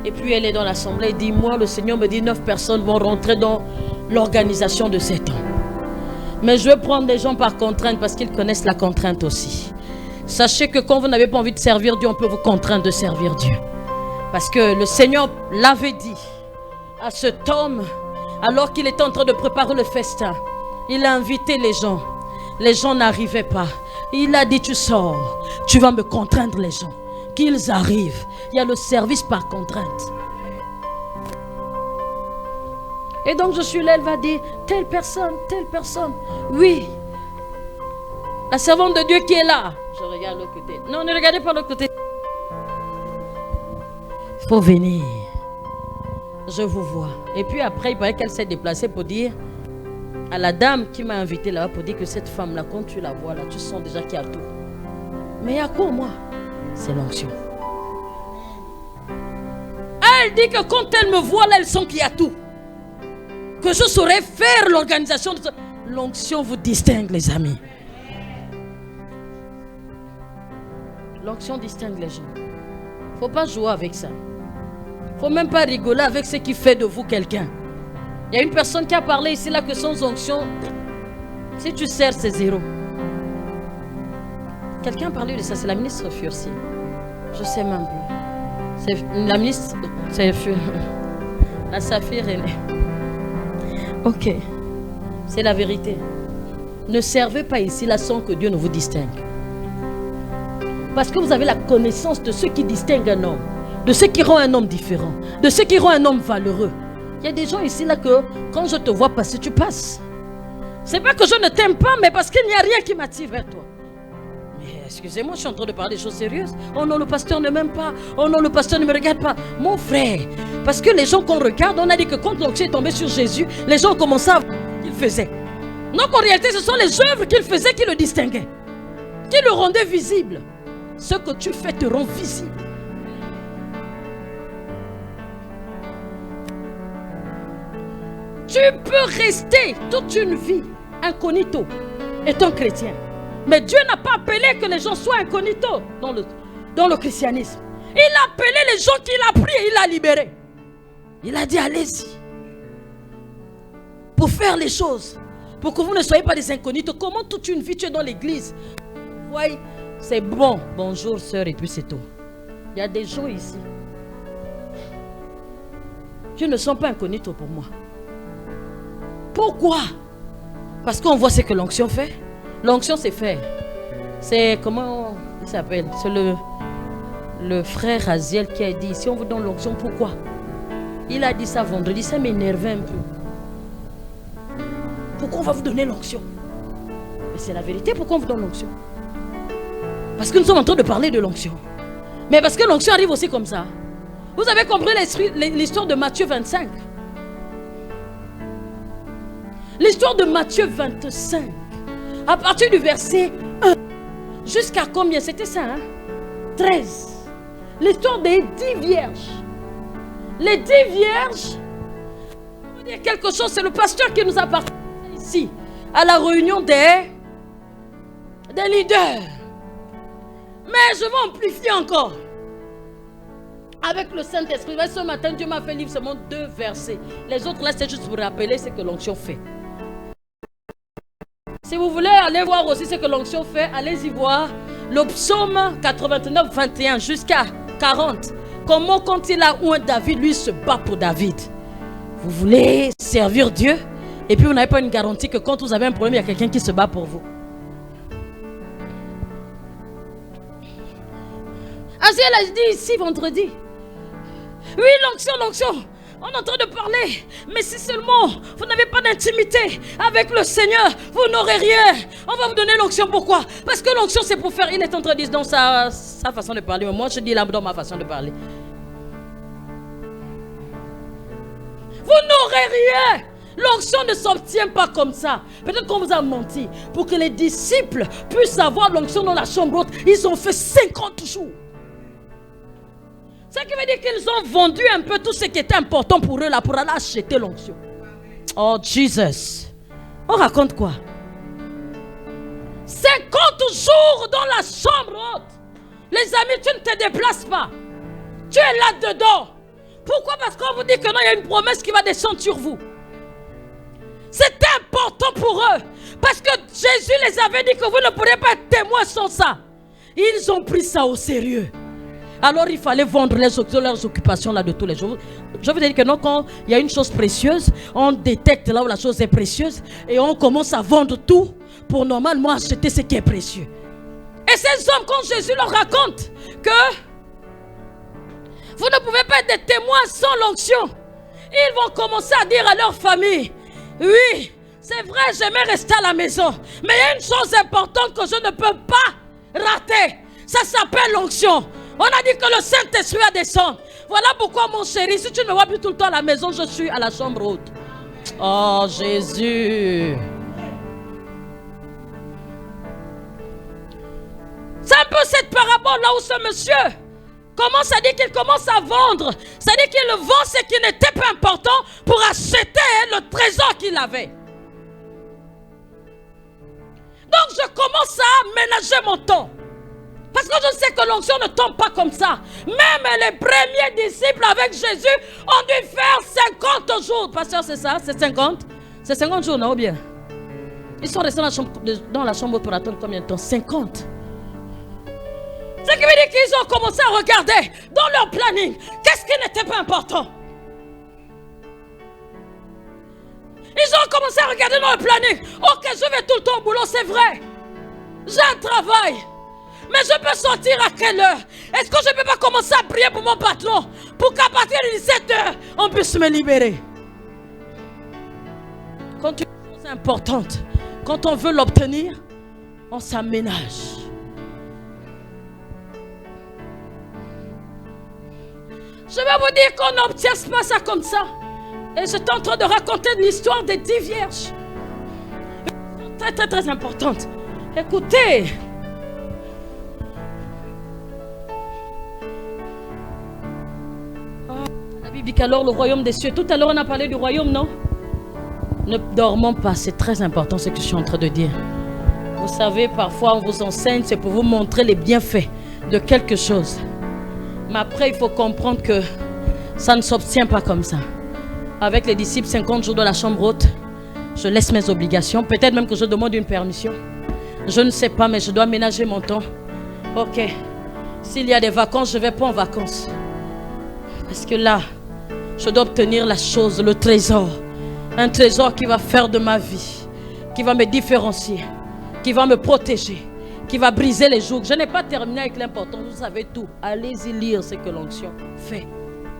Et puis elle est dans l'assemblée, elle dit, moi le Seigneur me dit 9 personnes vont rentrer dans l'organisation de ces temps. Mais je vais prendre des gens par contrainte parce qu'ils connaissent la contrainte aussi. Sachez que quand vous n'avez pas envie de servir Dieu, on peut vous contraindre de servir Dieu. Parce que le Seigneur l'avait dit à cet homme, alors qu'il était en train de préparer le festin. Il a invité les gens. Les gens n'arrivaient pas. Il a dit, tu sors, tu vas me contraindre les gens. Qu'ils arrivent. Il y a le service par contrainte. Et donc je suis là, elle va dire, telle personne. Oui. La servante de Dieu qui est là. Je regarde l'autre côté. Non, ne regardez pas l'autre côté. Il faut venir. Je vous vois. Et puis après, il paraît qu'elle s'est déplacée pour dire à la dame qui m'a invité là-bas pour dire que cette femme-là, quand tu la vois là, tu sens déjà qu'il y a tout. Mais il y a quoi moi? C'est l'onction. Elle dit que quand elle me voit là, elle sent qu'il y a tout. Que je saurais faire l'organisation de ça. L'onction vous distingue, les amis. L'onction distingue les gens. Il ne faut pas jouer avec ça. Il ne faut même pas rigoler avec ce qui fait de vous quelqu'un. Il y a une personne qui a parlé ici là que sans onction, si tu sers, c'est zéro. Quelqu'un a parlé de ça, c'est la ministre Fursi. Je sais même plus. C'est la ministre, c'est la Saphir René. Ok, c'est la vérité. Ne servez pas ici la sans que Dieu ne vous distingue. Parce que vous avez la connaissance de ce qui distingue un homme, de ce qui rend un homme différent, de ce qui rend un homme valeureux. Il y a des gens ici là que quand je te vois passer, tu passes. C'est pas que je ne t'aime pas, mais parce qu'il n'y a rien qui m'attire vers toi. Mais excusez-moi, je suis en train de parler des choses sérieuses. Oh non, le pasteur ne m'aime pas. Oh non, le pasteur ne me regarde pas. Mon frère, parce que les gens qu'on regarde, on a dit que quand l'onction est tombée sur Jésus, les gens commençaient à voir ce qu'il faisait. Donc en réalité, ce sont les œuvres qu'il faisait qui le distinguaient, qui le rendaient visible. Ce que tu fais te rend visible. Tu peux rester toute une vie incognito étant chrétien. Mais Dieu n'a pas appelé que les gens soient incognito dans le christianisme. Il a appelé les gens qu'il a pris et il a libérés. Il a dit allez-y. Pour faire les choses. Pour que vous ne soyez pas des incognitos. Comment toute une vie tu es dans l'église? Oui, c'est bon. Bonjour sœur et puis c'est tout. Il y a des gens ici. Je ne sens pas incognito pour moi. Pourquoi? Parce qu'on voit ce que l'onction fait. L'onction c'est faire. C'est comment il s'appelle? C'est le frère Aziel qui a dit, si on vous donne l'onction, pourquoi? Il a dit ça vendredi, ça m'énervait un peu. Pourquoi on va vous donner l'onction? Mais c'est la vérité, pourquoi on vous donne l'onction? Parce que nous sommes en train de parler de l'onction. Mais parce que l'onction arrive aussi comme ça. Vous avez compris l'histoire de Matthieu 25? L'histoire de Matthieu 25. À partir du verset 1. Jusqu'à combien? C'était ça, hein? 13. L'histoire des 10 vierges. Les 10 vierges. Je veux dire quelque chose, c'est le pasteur qui nous a parlé ici. À la réunion des leaders. Mais je vais amplifier encore. Avec le Saint-Esprit. Ce matin, Dieu m'a fait lire seulement 2 versets. Les autres là, c'est juste pour rappeler ce que l'onction fait. Si vous voulez aller voir aussi ce que l'onction fait, allez-y voir le psaume 89, 21 jusqu'à 40. Comment quand il a oint David, lui se bat pour David. Vous voulez servir Dieu et puis vous n'avez pas une garantie que quand vous avez un problème, il y a quelqu'un qui se bat pour vous. Aziel a dit ici vendredi. Oui, l'onction. On est en train de parler. Mais si seulement vous n'avez pas d'intimité avec le Seigneur, vous n'aurez rien. On va vous donner l'onction. Pourquoi? Parce que l'onction c'est pour faire. Il est en train de dire dans sa façon de parler. Mais moi je dis là dans ma façon de parler. Vous n'aurez rien. L'onction ne s'obtient pas comme ça. Peut-être qu'on vous a menti. Pour que les disciples puissent avoir l'onction dans la chambre haute, ils ont fait 50 jours. Ça qui veut dire qu'ils ont vendu un peu tout ce qui était important pour eux là pour aller acheter l'onction. Oh Jesus. On raconte quoi? 50 jours dans la chambre haute. Les amis, tu ne te déplaces pas. Tu es là-dedans. Pourquoi? Parce qu'on vous dit que non, il y a une promesse qui va descendre sur vous. C'était important pour eux. Parce que Jésus les avait dit que vous ne pourriez pas être témoins sans ça. Ils ont pris ça au sérieux. Alors il fallait vendre leurs occupations là de tous les jours. Je veux dire que non, quand il y a une chose précieuse, on détecte là où la chose est précieuse et on commence à vendre tout pour normalement acheter ce qui est précieux. Et ces hommes, quand Jésus leur raconte que vous ne pouvez pas être des témoins sans l'onction, ils vont commencer à dire à leur famille, oui, c'est vrai, j'aimais rester à la maison, mais il y a une chose importante que je ne peux pas rater. Ça s'appelle l'onction. On a dit que le Saint-Esprit va descendre. Voilà pourquoi mon chéri, si tu ne me vois plus tout le temps à la maison, je suis à la chambre haute. Oh Jésus. C'est un peu cette parabole là où ce monsieur commence à dire qu'il commence à vendre. C'est-à-dire qu'il vend ce qui n'était pas important pour acheter le trésor qu'il avait. Donc je commence à ménager mon temps. Parce que je sais que l'onction ne tombe pas comme ça. Même les premiers disciples avec Jésus ont dû faire 50 jours. Pasteur, c'est ça? C'est 50? C'est 50 jours, non? Ou bien? Ils sont restés dans la chambre pour attendre combien de temps? 50. Ce qui veut dire qu'ils ont commencé à regarder dans leur planning qu'est-ce qui n'était pas important. Ils ont commencé à regarder dans le planning. Ok, je vais tout le temps au boulot, c'est vrai. J'ai un travail. Mais je peux sortir à quelle heure? Est-ce que je ne peux pas commencer à prier pour mon patron pour qu'à partir de 17 heures, on puisse me libérer? Quand une chose est importante, quand on veut l'obtenir, on s'aménage. Je vais vous dire qu'on n'obtient pas ça comme ça. Et je suis en train de raconter l'histoire des 10 vierges. Très très très importante. Écoutez. La Bible dit qu'alors le royaume des cieux. Tout à l'heure on a parlé du royaume, non? Ne dormons pas, c'est très important ce que je suis en train de dire. Vous savez, parfois on vous enseigne, c'est pour vous montrer les bienfaits de quelque chose. Mais après, il faut comprendre que ça ne s'obtient pas comme ça. Avec les disciples, 50 jours de la chambre haute, je laisse mes obligations. Peut-être même que je demande une permission. Je ne sais pas, mais je dois ménager mon temps. Ok, s'il y a des vacances, je ne vais pas en vacances. Parce que là, je dois obtenir la chose, le trésor. Un trésor qui va faire de ma vie, qui va me différencier, qui va me protéger, qui va briser les jougs. Je n'ai pas terminé avec l'important, vous savez tout. Allez-y lire ce que l'onction fait.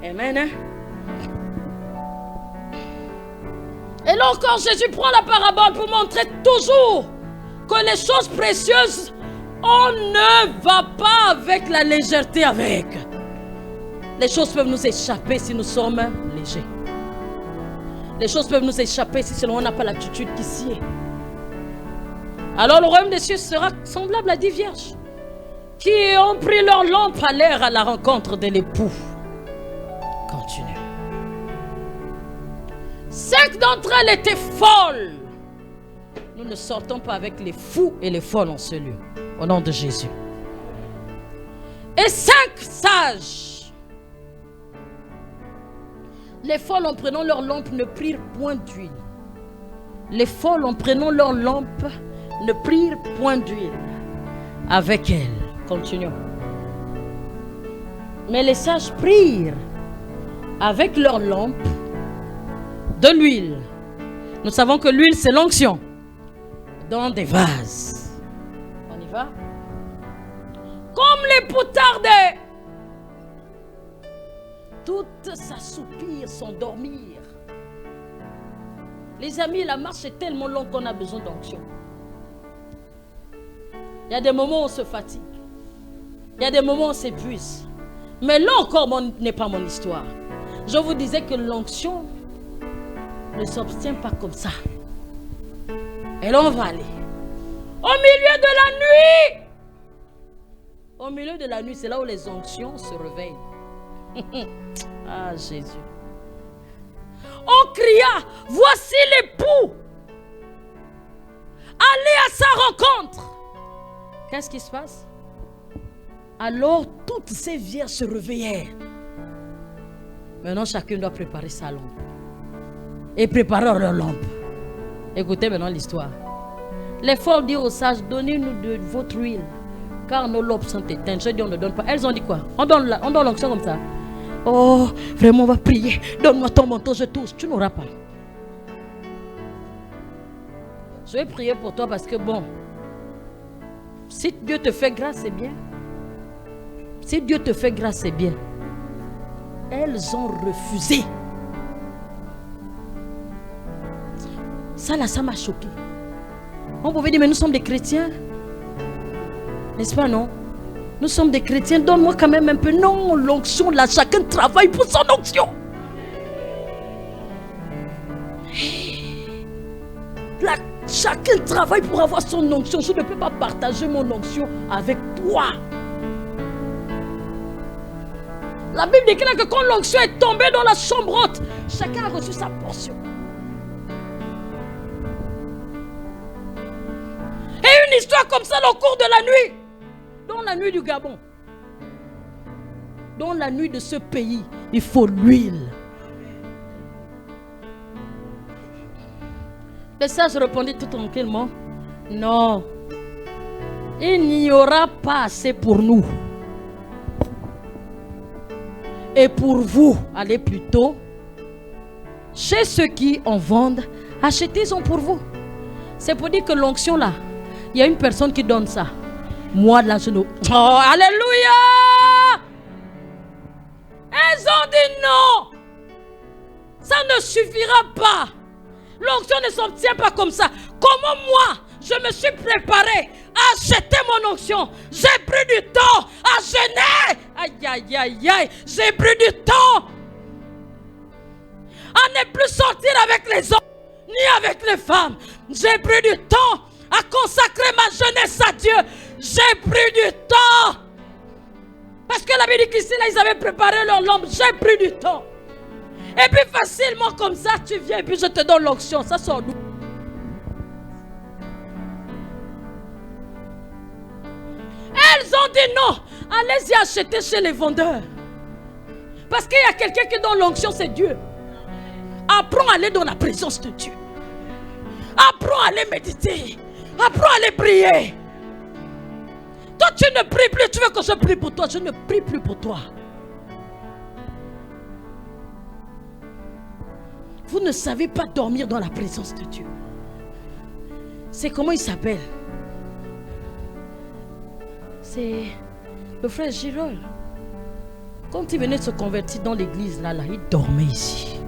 Amen. Hein? Et là encore, Jésus prend la parabole pour montrer toujours que les choses précieuses, on ne va pas avec la légèreté avec. Les choses peuvent nous échapper si nous sommes légers. Les choses peuvent nous échapper si seulement on n'a pas l'attitude qui sied. Alors le royaume des cieux sera semblable à 10 vierges qui ont pris leur lampe à l'air à la rencontre de l'époux. Continue. 5 d'entre elles étaient folles. Nous ne sortons pas avec les fous et les folles en ce lieu. Au nom de Jésus. Et 5 sages. Les folles en prenant leur lampe ne prirent point d'huile. Les folles en prenant leur lampe ne prirent point d'huile avec elles. Continuons. Mais les sages prirent avec leur lampe de l'huile. Nous savons que l'huile c'est l'onction. Dans des vases. On y va? Comme l'époux tardait. Toutes s'assoupir, s'endormir. Les amis, la marche est tellement longue qu'on a besoin d'onction. Il y a des moments où on se fatigue. Il y a des moments où on s'épuise. Mais là encore, n'est pas mon histoire. Je vous disais que l'onction ne s'obtient pas comme ça. Et là, on va aller. Au milieu de la nuit. Au milieu de la nuit, c'est là où les onctions se réveillent. Ah, Jésus. On cria, voici l'époux. Allez à sa rencontre. Qu'est-ce qui se passe? Alors toutes ces vierges se réveillèrent. Maintenant chacune doit préparer sa lampe. Et préparer leur lampe. Écoutez maintenant l'histoire. Les folles dirent aux sages, donnez-nous de votre huile, car nos lampes sont éteintes. Je dis on ne donne pas. Elles ont dit quoi? On donne l'onction comme ça. Oh, vraiment on va prier. Donne-moi ton manteau, je touche. Tu n'auras pas. Je vais prier pour toi parce que bon, si Dieu te fait grâce, c'est bien. Si Dieu te fait grâce, c'est bien. Elles ont refusé. Ça là, ça m'a choqué. On pouvait dire, mais nous sommes des chrétiens. N'est-ce pas, non? Nous sommes des chrétiens, donne-moi quand même un peu. Non, l'onction, là, chacun travaille pour son onction. Là, chacun travaille pour avoir son onction. Je ne peux pas partager mon onction avec toi. La Bible déclare que quand l'onction est tombée dans la chambre haute, chacun a reçu sa portion. Et une histoire comme ça au cours de la nuit. Dans la nuit du Gabon, dans la nuit de ce pays, il faut l'huile. Les sages répondaient tout tranquillement, non, il n'y aura pas assez pour nous. Et pour vous, allez plutôt chez ceux qui en vendent, achetez-en pour vous. C'est pour dire que l'onction là, il y a une personne qui donne ça. Moi là, je ne... Oh, alléluia! Elles ont dit non. Ça ne suffira pas. L'onction ne s'obtient pas comme ça. Comment moi, je me suis préparé à acheter mon onction? J'ai pris du temps à jeûner. Aïe, aïe, aïe, aïe. J'ai pris du temps à ne plus sortir avec les hommes, ni avec les femmes. J'ai pris du temps à consacrer ma jeunesse à Dieu. J'ai pris du temps. Parce que la Bible dit qu'ici, là, ils avaient préparé leur lampe. J'ai pris du temps. Et puis facilement comme ça, tu viens et puis je te donne l'onction. Ça sort d'où? Elles ont dit non. Allez-y acheter chez les vendeurs. Parce qu'il y a quelqu'un qui donne l'onction, c'est Dieu. Apprends à aller dans la présence de Dieu. Apprends à aller méditer. Apprends à aller prier. Toi, tu ne pries plus. Tu veux que je prie pour toi? Je ne prie plus pour toi. Vous ne savez pas dormir dans la présence de Dieu. C'est comment il s'appelle? C'est le frère Girol. Quand il venait de se convertir dans l'église, là, il dormait ici.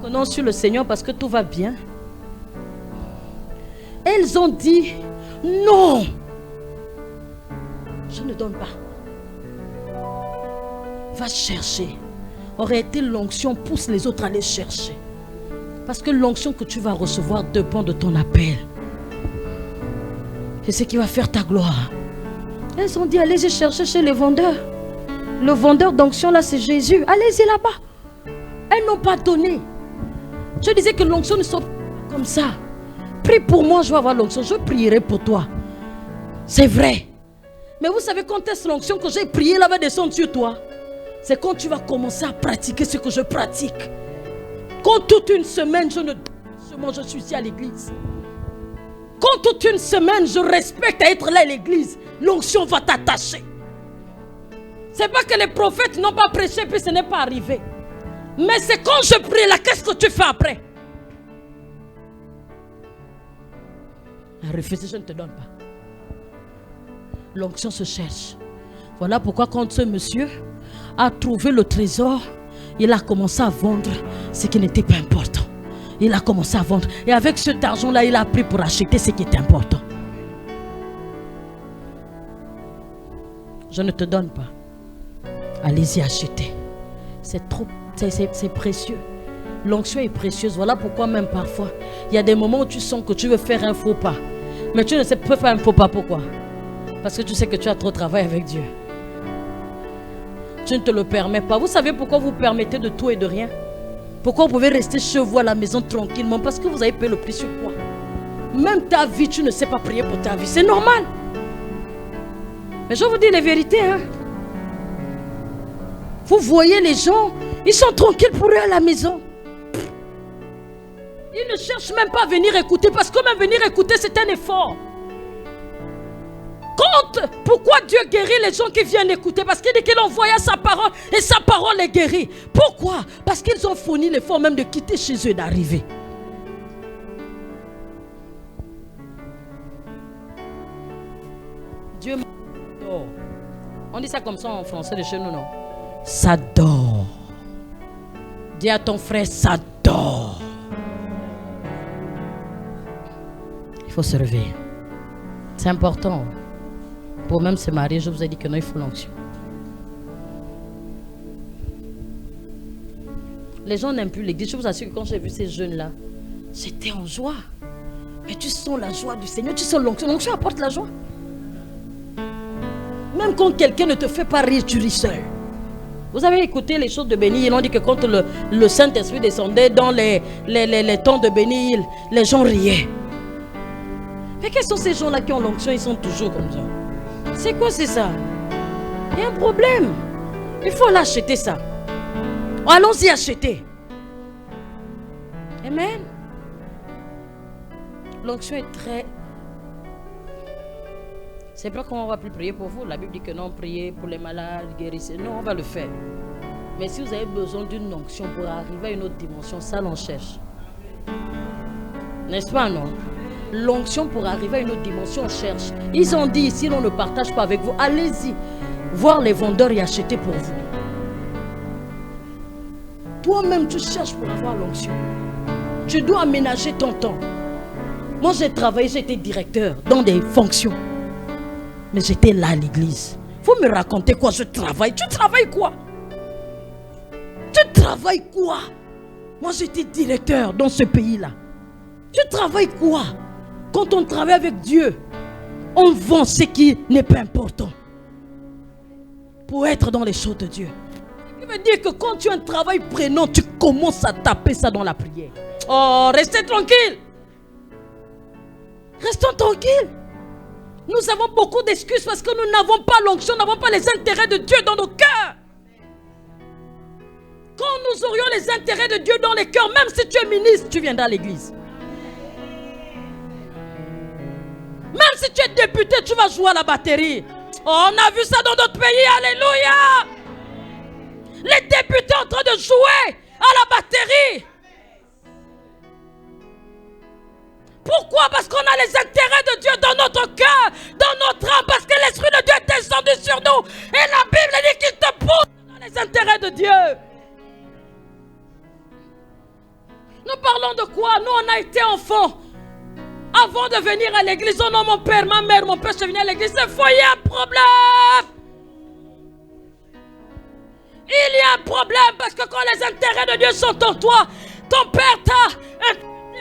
Nous sur le Seigneur parce que tout va bien. Elles ont dit non. Je ne donne pas. Va chercher. En réalité, l'onction pousse les autres à aller chercher. Parce que l'onction que tu vas recevoir dépend de ton appel. C'est ce qui va faire ta gloire. Elles ont dit allez-y chercher chez les vendeurs. Le vendeur d'onction là, c'est Jésus. Allez-y là-bas. Elles n'ont pas donné. Je disais que l'onction ne soit pas comme ça. Prie pour moi, je vais avoir l'onction. Je prierai pour toi. C'est vrai. Mais vous savez quand est-ce l'onction que j'ai prié là va descendre sur toi? C'est quand tu vas commencer à pratiquer ce que je pratique. Quand toute une semaine, je suis ici à l'église. Quand toute une semaine, je respecte à être là à l'église, l'onction va t'attacher. C'est pas que les prophètes n'ont pas prêché puis ce n'est pas arrivé. Mais c'est quand je prie là, qu'est-ce que tu fais après? Refuser, je ne te donne pas. L'onction se cherche. Voilà pourquoi quand ce monsieur a trouvé le trésor, il a commencé à vendre ce qui n'était pas important. Il a commencé à vendre. Et avec cet argent-là, il a pris pour acheter ce qui était important. Je ne te donne pas. Allez-y acheter. C'est trop, c'est précieux. L'onction est précieuse. Voilà pourquoi même parfois, il y a des moments où tu sens que tu veux faire un faux pas. Mais tu ne sais pas faire un faux pas. Pourquoi? Parce que tu sais que tu as trop travaillé avec Dieu. Tu ne te le permets pas. Vous savez pourquoi vous permettez de tout et de rien? Pourquoi vous pouvez rester chez vous à la maison tranquillement? Parce que vous avez payé le prix sur quoi? Même ta vie, tu ne sais pas prier pour ta vie. C'est normal. Mais je vous dis les vérités. Hein? Vous voyez les gens, ils sont tranquilles pour eux à la maison. Ils ne cherchent même pas à venir écouter. Parce que même venir écouter, c'est un effort. Pourquoi Dieu guérit les gens qui viennent écouter? Parce qu'il dit qu'il envoya sa parole et sa parole les guérit. Pourquoi? Parce qu'ils ont fourni l'effort même de quitter chez eux et d'arriver. Dieu m'adore. On dit ça comme ça en français de chez nous, non? Ça dort. Dis à ton frère, ça dort. Il faut se réveiller. C'est important. Pour même se marier, je vous ai dit que non, il faut l'onction. Les gens n'aiment plus l'église. Je vous assure que quand j'ai vu ces jeunes-là, j'étais en joie. Mais tu sens la joie du Seigneur, tu sens l'onction. L'onction apporte la joie. Même quand quelqu'un ne te fait pas rire, tu ris seul. Vous avez écouté les choses de Béni, ils ont dit que quand le Saint-Esprit descendait dans les temps de Béni, les gens riaient. Mais quels sont ces gens-là qui ont l'onction? Ils sont toujours comme ça. C'est quoi c'est ça? Il y a un problème. Il faut l'acheter ça. Allons-y acheter. Amen. L'onction est très... C'est pas comment on va plus prier pour vous. La Bible dit que non, priez pour les malades, guérissez. Non, on va le faire. Mais si vous avez besoin d'une onction pour arriver à une autre dimension, ça l'on cherche. N'est-ce pas, non? L'onction pour arriver à une autre dimension, on cherche. Ils ont dit, si l'on ne partage pas avec vous, allez-y, voir les vendeurs et acheter pour vous. Toi-même, tu cherches pour avoir l'onction. Tu dois aménager ton temps. Moi, j'ai travaillé, j'étais directeur dans des fonctions. Mais j'étais là à l'église. Faut me raconter quoi je travaille. Tu travailles quoi? Tu travailles quoi? Moi, j'étais directeur dans ce pays-là. Tu travailles quoi? Quand on travaille avec Dieu, on vend ce qui n'est pas important pour être dans les choses de Dieu. Il veut dire que quand tu as un travail prenant, tu commences à taper ça dans la prière. Oh, restez tranquille. Restons tranquilles. Nous avons beaucoup d'excuses parce que nous n'avons pas l'onction, nous n'avons pas les intérêts de Dieu dans nos cœurs. Quand nous aurions les intérêts de Dieu dans les cœurs, même si tu es ministre, tu viendras à l'église. Même si tu es député, tu vas jouer à la batterie. Oh, on a vu ça dans d'autres pays, alléluia. Les députés en train de jouer à la batterie. Pourquoi? Parce qu'on a les intérêts de Dieu dans notre cœur, dans notre âme, parce que l'Esprit de Dieu est descendu sur nous. Et la Bible dit qu'il te pousse dans les intérêts de Dieu. Nous parlons de quoi? Nous, on a été enfants. Avant de venir à l'église, oh non, mon père, ma mère, mon père, je venais à l'église, c'est foyer, il y a un problème. Il y a un problème parce que quand les intérêts de Dieu sont en toi, ton père t'a...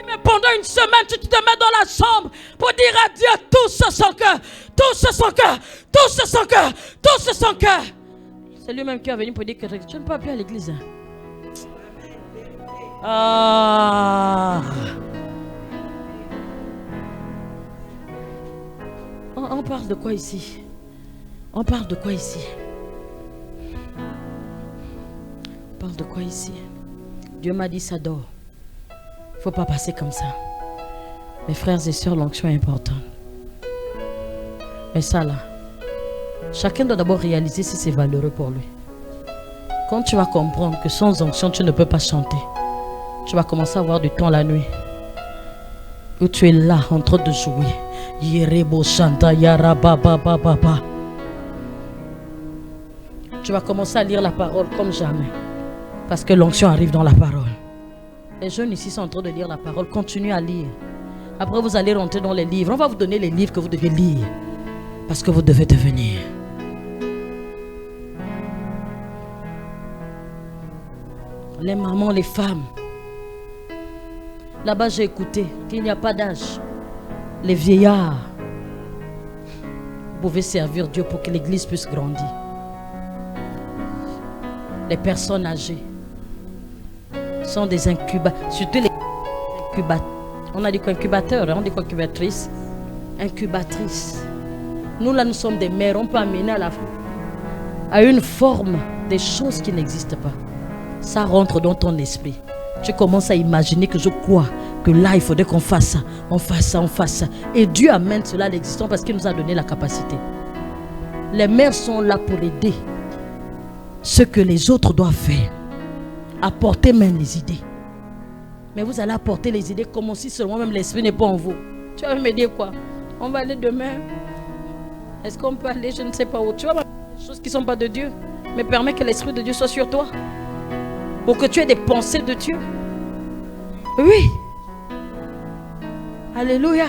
Mais pendant une semaine, tu te mets dans la chambre pour dire à Dieu touche son cœur, touche son cœur, touche son cœur, touche son cœur. C'est lui-même qui est venu pour dire que tu ne peux plus à l'église. Ah. On parle de quoi ici? On parle de quoi ici? On parle de quoi ici? Dieu m'a dit ça dort. Il ne faut pas passer comme ça. Mes frères et sœurs, l'onction est importante. Mais ça là, chacun doit d'abord réaliser si c'est valeureux pour lui. Quand tu vas comprendre que sans onction, tu ne peux pas chanter, tu vas commencer à avoir du temps la nuit où tu es là en train de jouer. Yerebo chanta yaraba baba baba. Tu vas commencer à lire la parole comme jamais. Parce que l'onction arrive dans la parole. Les jeunes ici sont en train de lire la parole. Continuez à lire. Après, vous allez rentrer dans les livres. On va vous donner les livres que vous devez lire. Parce que vous devez devenir. Les mamans, les femmes. Là-bas, j'ai écouté qu'il n'y a pas d'âge. Les vieillards. Vous pouvez servir Dieu pour que l'église puisse grandir. Les personnes âgées sont des incubateurs, surtout les incubateurs. On a dit quoi incubateur, on dit quoi incubatrice? Incubatrice. Nous là, nous sommes des mères, on peut amener à une forme des choses qui n'existent pas. Ça rentre dans ton esprit. Tu commences à imaginer que je crois que là, il faudrait qu'on fasse ça, on fasse ça, on fasse ça. Et Dieu amène cela à l'existence parce qu'il nous a donné la capacité. Les mères sont là pour aider ce que les autres doivent faire. Apporter même les idées. Mais vous allez apporter les idées comme si seulement même l'esprit n'est pas en vous. Tu vas me dire quoi? On va aller demain. Est-ce qu'on peut aller, je ne sais pas où? Tu vas me dire des choses qui ne sont pas de Dieu. Mais permets que l'esprit de Dieu soit sur toi. Pour que tu aies des pensées de Dieu. Oui. Alléluia.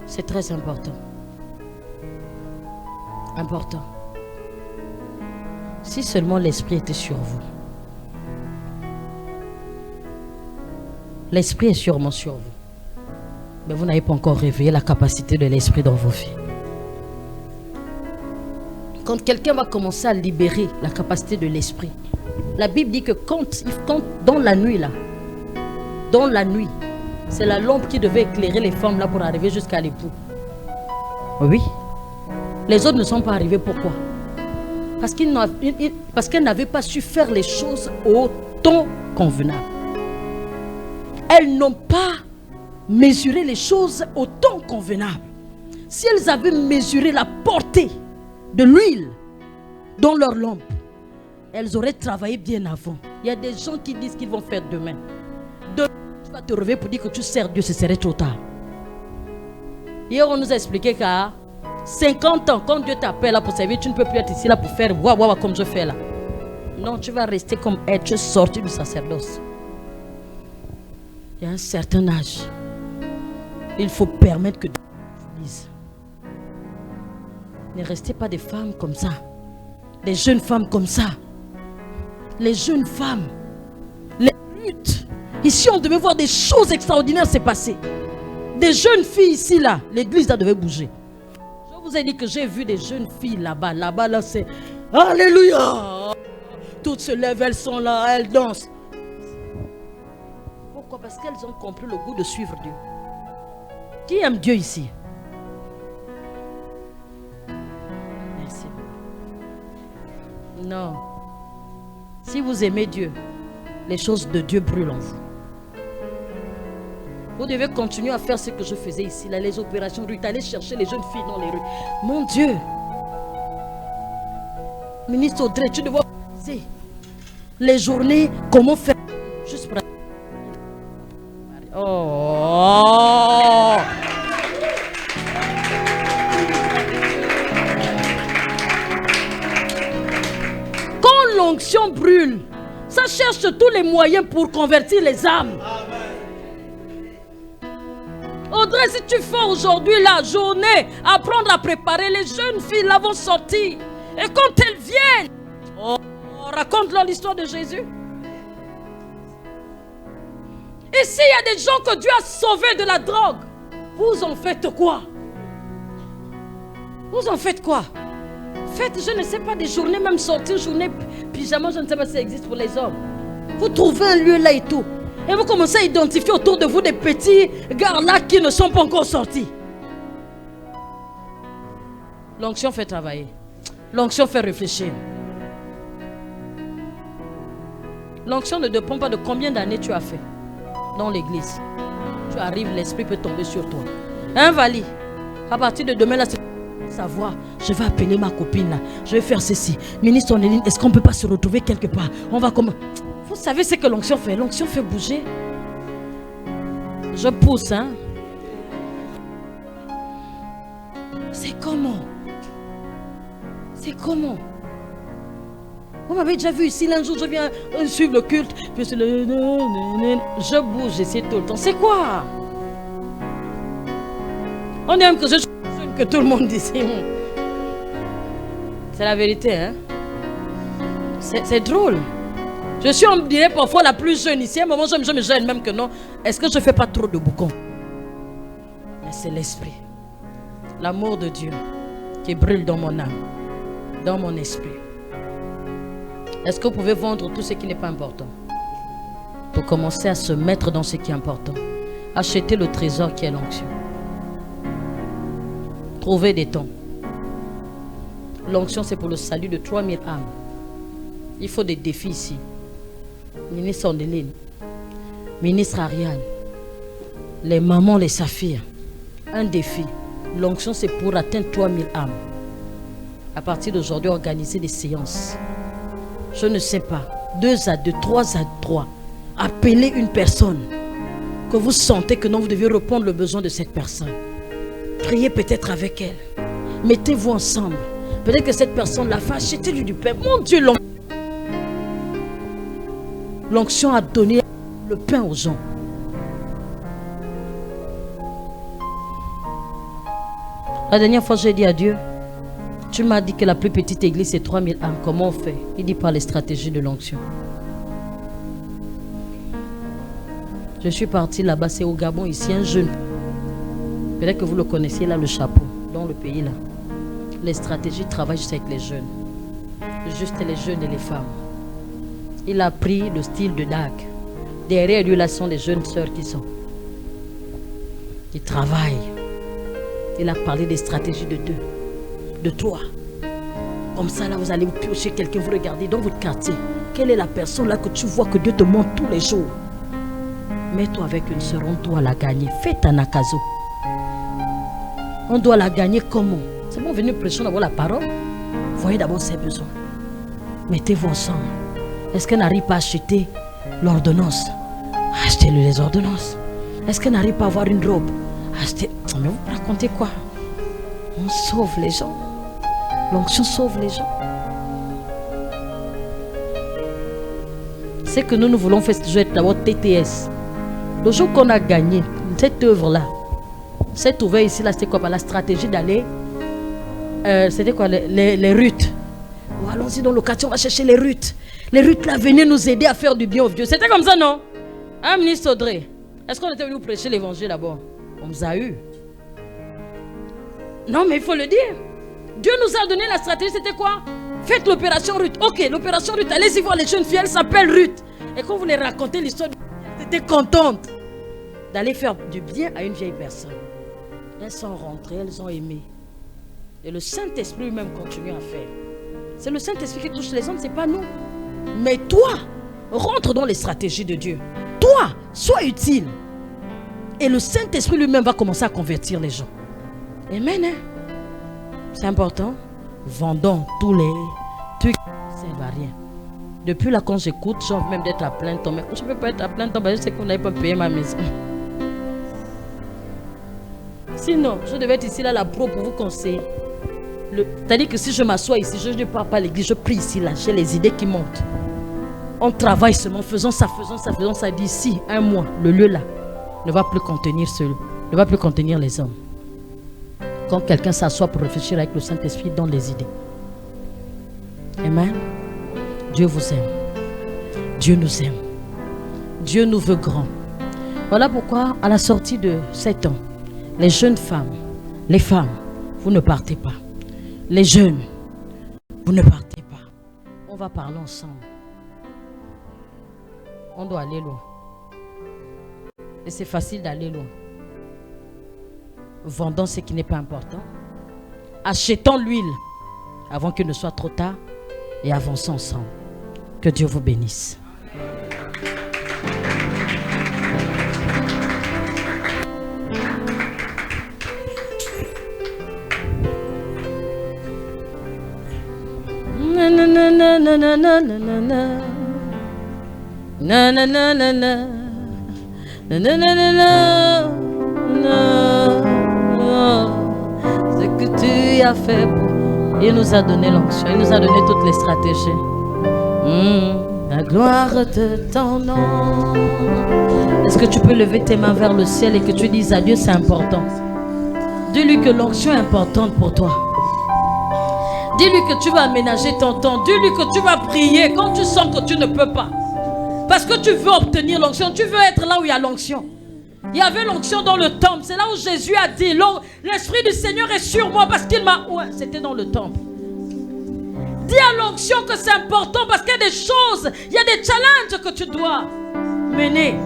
C'est très important. Important. Si seulement l'esprit était sur vous. L'esprit est sûrement sur vous. Mais vous n'avez pas encore réveillé la capacité de l'esprit dans vos vies. Quand quelqu'un va commencer à libérer la capacité de l'esprit, la Bible dit que quand dans la nuit là, dans la nuit, c'est la lampe qui devait éclairer les femmes là pour arriver jusqu'à l'époux. Oui. Les autres ne sont pas arrivés. Pourquoi? Parce qu'elles n'avaient pas su faire les choses au temps convenable. Elles n'ont pas mesurer les choses au temps convenable. Si elles avaient mesuré la portée de l'huile dans leur lampe, elles auraient travaillé bien avant. Il y a des gens qui disent qu'ils vont faire demain. Demain, tu vas te réveiller pour dire que tu sers Dieu, ce serait trop tard. Hier, on nous a expliqué qu'à 50 ans, quand Dieu t'appelle là pour servir, tu ne peux plus être ici là pour faire waouh comme je fais là. Non, tu vas rester comme être sorti du sacerdoce. Il y a un certain âge. Il faut permettre que Dieu utilise. Ne restez pas des femmes comme ça. Des jeunes femmes comme ça. Les jeunes femmes. Les luttes. Ici, on devait voir des choses extraordinaires se passer. Des jeunes filles ici, là. L'église, là, devait bouger. Je vous ai dit que j'ai vu des jeunes filles là-bas. Là-bas, là, c'est... Alléluia! Toutes se lèvent, elles sont là, elles dansent. Pourquoi? Parce qu'elles ont compris le goût de suivre Dieu. Qui aime Dieu ici? Merci. Non. Si vous aimez Dieu, les choses de Dieu brûlent en vous. Vous devez continuer à faire ce que je faisais ici, là, les opérations Ruth, aller chercher les jeunes filles dans les rues. Mon Dieu! Ministre Audrey, tu devrais organiser les journées, comment faire juste pour... Oh! Quand l'onction brûle, ça cherche tous les moyens pour convertir les âmes. Audrey, si tu fais aujourd'hui la journée, apprendre à préparer, les jeunes filles là vont sortir. Et quand elles viennent, raconte-leur l'histoire de Jésus. Et s'il y a des gens que Dieu a sauvés de la drogue, vous en faites quoi? Vous en faites quoi? Faites, je ne sais pas, des journées, même sortir, journée pyjama, je ne sais pas si ça existe pour les hommes. Vous trouvez un lieu là et tout. Et vous commencez à identifier autour de vous des petits gars là qui ne sont pas encore sortis. L'onction fait travailler. L'onction fait réfléchir. L'onction ne dépend pas de combien d'années tu as fait dans l'église. Tu arrives, l'esprit peut tomber sur toi. Invalide. À partir de demain, là, c'est savoir. Je vais appeler ma copine là. Je vais faire ceci. Ministre Onéline, est-ce qu'on ne peut pas se retrouver quelque part? On va comment? Vous savez ce que l'onction fait? L'onction fait bouger. Je pousse, hein. C'est comment? C'est comment? Vous m'avez déjà vu ici, l'un jour je viens suivre le culte, puis c'est le... Je bouge, j'essaie tout le temps. C'est quoi? On aime que je que tout le monde dit. C'est la vérité, hein? C'est drôle. Je suis, on me dirait parfois, la plus jeune ici. À un moment, je me gêne même que non. Est-ce que je ne fais pas trop de boucons? Mais c'est l'esprit. L'amour de Dieu qui brûle dans mon âme, dans mon esprit. Est-ce que vous pouvez vendre tout ce qui n'est pas important pour commencer à se mettre dans ce qui est important? Acheter le trésor qui est l'onction. Trouver des temps. L'onction, c'est pour le salut de 3000 âmes. Il faut des défis ici. Ministre Andeline, ministre Ariane, les mamans, les saphirs. Un défi. L'onction, c'est pour atteindre 3000 âmes. À partir d'aujourd'hui, organiser des séances. Je ne sais pas. 2 à 2, 3 à 3. Appelez une personne que vous sentez que non, vous devez répondre le besoin de cette personne. Priez peut-être avec elle. Mettez-vous ensemble. Peut-être que cette personne l'a fait. Achetez-lui du pain. Mon Dieu, l'onction a donné le pain aux gens. La dernière fois, j'ai dit à Dieu, tu m'as dit que la plus petite église, c'est 3000 âmes. Comment on fait? Il dit par les stratégies de l'onction. Je suis parti là-bas, c'est au Gabon, ici, un jeune. Peut-être que vous le connaissez, là, le chapeau, dans le pays, là. Les stratégies travaillent juste avec les jeunes. Juste les jeunes et les femmes. Il a pris le style de Dag. Derrière lui, là, sont les jeunes sœurs qui sont. Ils travaillent. Il a parlé des stratégies de 2, de 3. Comme ça, là, vous allez vous piocher quelqu'un, vous regardez dans votre quartier. Quelle est la personne là que tu vois que Dieu te montre tous les jours? Mets-toi avec une sœur, on doit la gagner. Fais ta nakazo. On doit la gagner comment? C'est bon, venez prêcher d'abord la parole. Voyez d'abord ses besoins. Mettez-vous ensemble. Est-ce qu'elle n'arrive pas à acheter l'ordonnance? Achetez-lui les ordonnances. Est-ce qu'elle n'arrive pas à avoir une robe? Achetez. Mais vous racontez quoi? On sauve les gens. L'onction sauve les gens. C'est que nous voulons faire toujours être d'abord TTS. Le jour qu'on a gagné cette œuvre-là, cette ouvert ici, là, c'était quoi? La stratégie d'aller. C'était quoi? Les rutes. Oh, allons-y dans le quartier, on va chercher les rutes. Les rutes là venaient nous aider à faire du bien aux vieux. C'était comme ça, non? Hein, ministre Audrey? Est-ce qu'on était venu prêcher l'évangile d'abord? On nous a eu. Non, mais il faut le dire. Dieu nous a donné la stratégie, c'était quoi? Faites l'opération Ruth. Ok, l'opération Ruth, allez-y voir les jeunes filles, elles s'appellent Ruth. Et quand vous les racontez l'histoire, elles étaient contentes d'aller faire du bien à une vieille personne. Elles sont rentrées, elles ont aimé. Et le Saint-Esprit lui-même continue à faire. C'est le Saint-Esprit qui touche les hommes, c'est pas nous. Mais toi, rentre dans les stratégies de Dieu. Toi, sois utile. Et le Saint-Esprit lui-même va commencer à convertir les gens. Amen. Hein? C'est important. Vendons tous les trucs. Ça ne va rien. Depuis là, quand j'écoute, j'ai envie même d'être à plein temps. Mais je ne peux pas être à plein temps parce que je sais qu'on n'avait pas payé ma maison. Sinon, je devais être ici là, la pro pour vous conseiller. C'est-à-dire que si je m'assois ici, je ne pars pas à l'église, je prie ici là, j'ai les idées qui montent. On travaille seulement, faisons ça. D'ici un mois, le lieu là ne va plus contenir ne va plus contenir les hommes. Quand quelqu'un s'assoit pour réfléchir avec le Saint-Esprit, dans les idées. Amen. Dieu vous aime. Dieu nous aime. Dieu nous veut grand. Voilà pourquoi, à la sortie de 7 ans, les jeunes femmes, les femmes, vous ne partez pas. Les jeunes, vous ne partez pas. On va parler ensemble. On doit aller loin. Et c'est facile d'aller loin. Vendons ce qui n'est pas important. Achetons l'huile avant qu'il ne soit trop tard et avançons ensemble. Que Dieu vous bénisse. Na na na na na na na na na na na na na na na na. Ce que tu as fait pour nous. Il nous a donné l'onction, il nous a donné toutes les stratégies. La gloire de ton nom. Est-ce que tu peux lever tes mains vers le ciel et que tu dises à Dieu, c'est important. Dis-lui que l'onction est importante pour toi. Dis-lui que tu vas aménager ton temps. Dis-lui que tu vas prier quand tu sens que tu ne peux pas. Parce que tu veux obtenir l'onction. Tu veux être là où il y a l'onction. Il y avait l'onction dans le temple. C'est là où Jésus a dit, l'Esprit du Seigneur est sur moi parce qu'il m'a... Ouais, c'était dans le temple. Dis à l'onction que c'est important parce qu'il y a des choses, il y a des challenges que tu dois mener.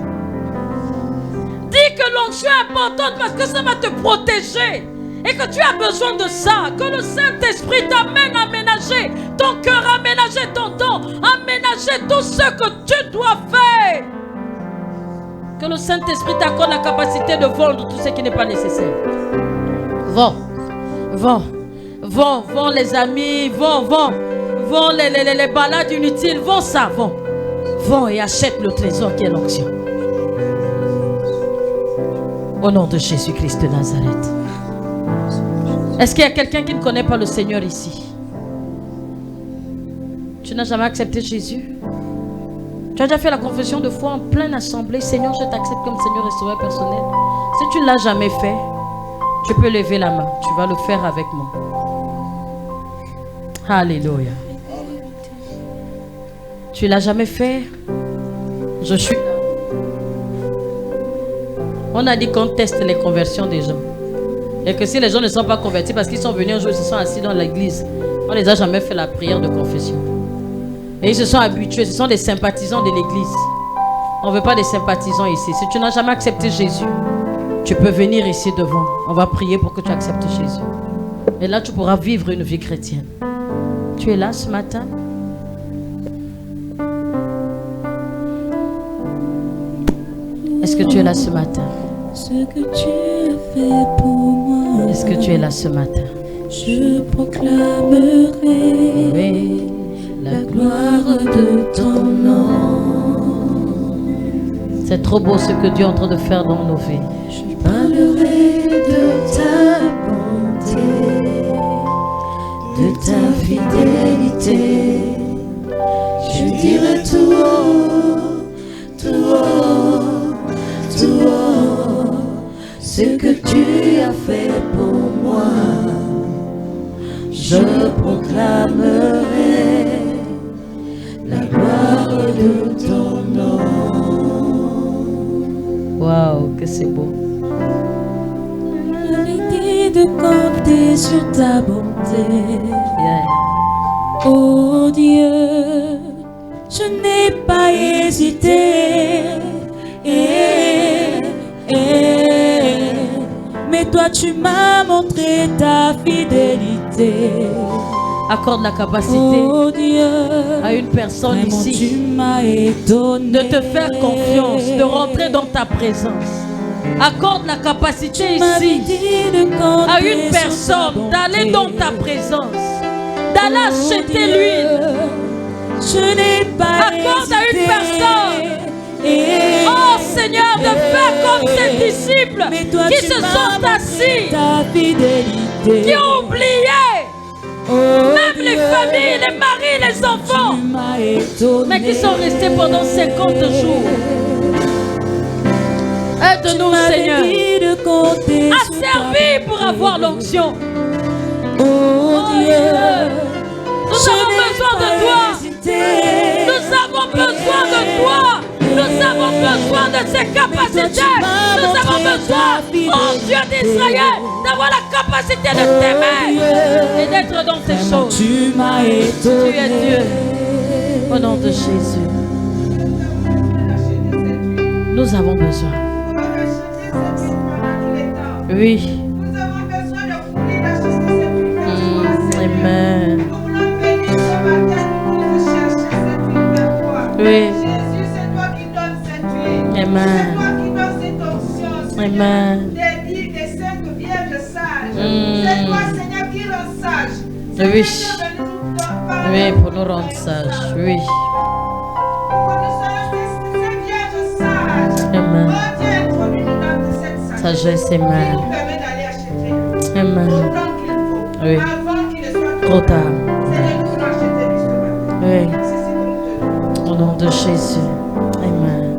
Dis que l'onction est importante parce que ça va te protéger. Et que tu as besoin de ça. Que le Saint-Esprit t'amène à aménager ton cœur, à aménager ton temps, à aménager tout ce que tu dois faire. Que le Saint-Esprit t'accorde la capacité de vendre tout ce qui n'est pas nécessaire. Vends les amis, vends les balades inutiles, vends ça, vends et achète le trésor qui est l'onction. Au nom de Jésus-Christ de Nazareth. Est-ce qu'il y a quelqu'un qui ne connaît pas le Seigneur ici? Tu n'as jamais accepté Jésus? Tu as déjà fait la confession de foi en pleine assemblée. Seigneur, je t'accepte comme Seigneur et Sauveur personnel. Si tu ne l'as jamais fait, tu peux lever la main. Tu vas le faire avec moi. Alléluia. Tu ne l'as jamais fait? Je suis là. On a dit qu'on teste les conversions des gens. Et que si les gens ne sont pas convertis parce qu'ils sont venus un jour, ils se sont assis dans l'église, on ne les a jamais fait la prière de confession. Et ils se sont habitués, ce sont des sympathisants de l'église. On ne veut pas des sympathisants ici. Si tu n'as jamais accepté Jésus, tu peux venir ici devant. On va prier pour que tu acceptes Jésus. Et là, tu pourras vivre une vie chrétienne. Tu es là ce matin? Est-ce Est-ce que tu es là ce matin? Ce que tu as fait pour moi. Est-ce que tu es là ce matin? Je proclamerai Oui, la gloire de ton nom. c'est trop beau ce que Dieu est en train de faire dans nos vies. Je parlerai de ta bonté, de ta fidélité. Je dirai tout haut, tout haut, tout haut, ce que tu as fait pour moi. Je proclamerai la gloire de ton nom. Waouh, que c'est beau. Arrêtez de compter sur ta bonté. Yeah. Oh Dieu, je n'ai pas hésité. Mais toi tu m'as montré ta fidélité. Accorde la capacité Oh Dieu, à une personne vraiment ici tu m'as étonné. de te faire confiance, de rentrer dans ta présence. Accorde la capacité ici à une personne d'aller dans ta présence, d'aller acheter l'huile. Je n'ai pas Accorde à une hésité. personne, oh Seigneur, de faire comme ces disciples Mais toi, qui tu se m'as sont montré assis, ta fidélité. qui ont oublié Oh même les Dieu, familles, les maris, les enfants, tu m'as étonné. mais qui sont restés pendant 50 jours. Aide-nous, Tu m'avais Seigneur, dit de compter à sur ta servir pour bonté. avoir l'onction. Oh Dieu, Nous avons besoin de toi. Nous avons besoin de toi. Nous avons besoin de ces capacités. Nous avons besoin, oh Dieu d'Israël, d'avoir la capacité de t'aimer et d'être dans tes choses. Tu m'as Tu étonné. es Dieu. Au nom de Jésus. Nous avons besoin. Oui. Nous avons besoin de fouiller la justice de cette huile. Amen. Nous voulons bénir ce matin pour nous chercher cette huile vers toi. Oui. Jésus, c'est toi qui donnes cette huile. Amen. C'est toi qui donnes cette onction, Seigneur. Amen. Des cinq vierges sages. Mm. C'est toi, Seigneur, qui rend sage. Oui. Seigneur, tu es venu nous parler Oui, de pour nous rendre sages. Oui. Pour nous soyons ces vierges sages. Amen. Oh Dieu, introduis-nous dans cette sagesse. Sagesse, Qui amen. nous permet d'aller acheter Amen. autant qu'il faut. Oui. Avant qu'il ne soit Trop tard. Seigneur, nous voulons acheter justement. Oui. C'est ce que nous te demandons. Au nom de Jésus. Amen.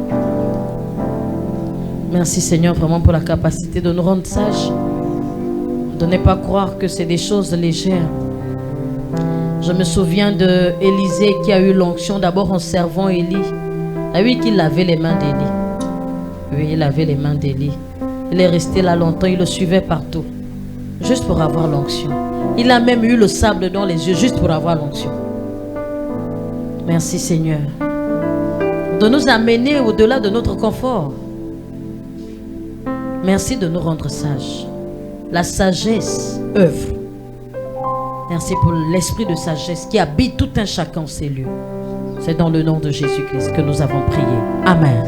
Merci Seigneur vraiment pour la capacité de nous rendre sages. De ne pas croire que c'est des choses légères. Je me souviens de Élisée qui a eu l'onction d'abord en servant Élie. Ah oui, qu'il lavait les mains d'Élie. Oui, il avait les mains d'Élie. Il est resté là longtemps, il le suivait partout. Juste pour avoir l'onction. Il a même eu le sable dans les yeux juste pour avoir l'onction. Merci Seigneur. De nous amener au-delà de notre confort. Merci de nous rendre sages. La sagesse œuvre. Merci pour l'esprit de sagesse qui habite tout un chacun en ces lieux. C'est dans le nom de Jésus-Christ que nous avons prié. Amen.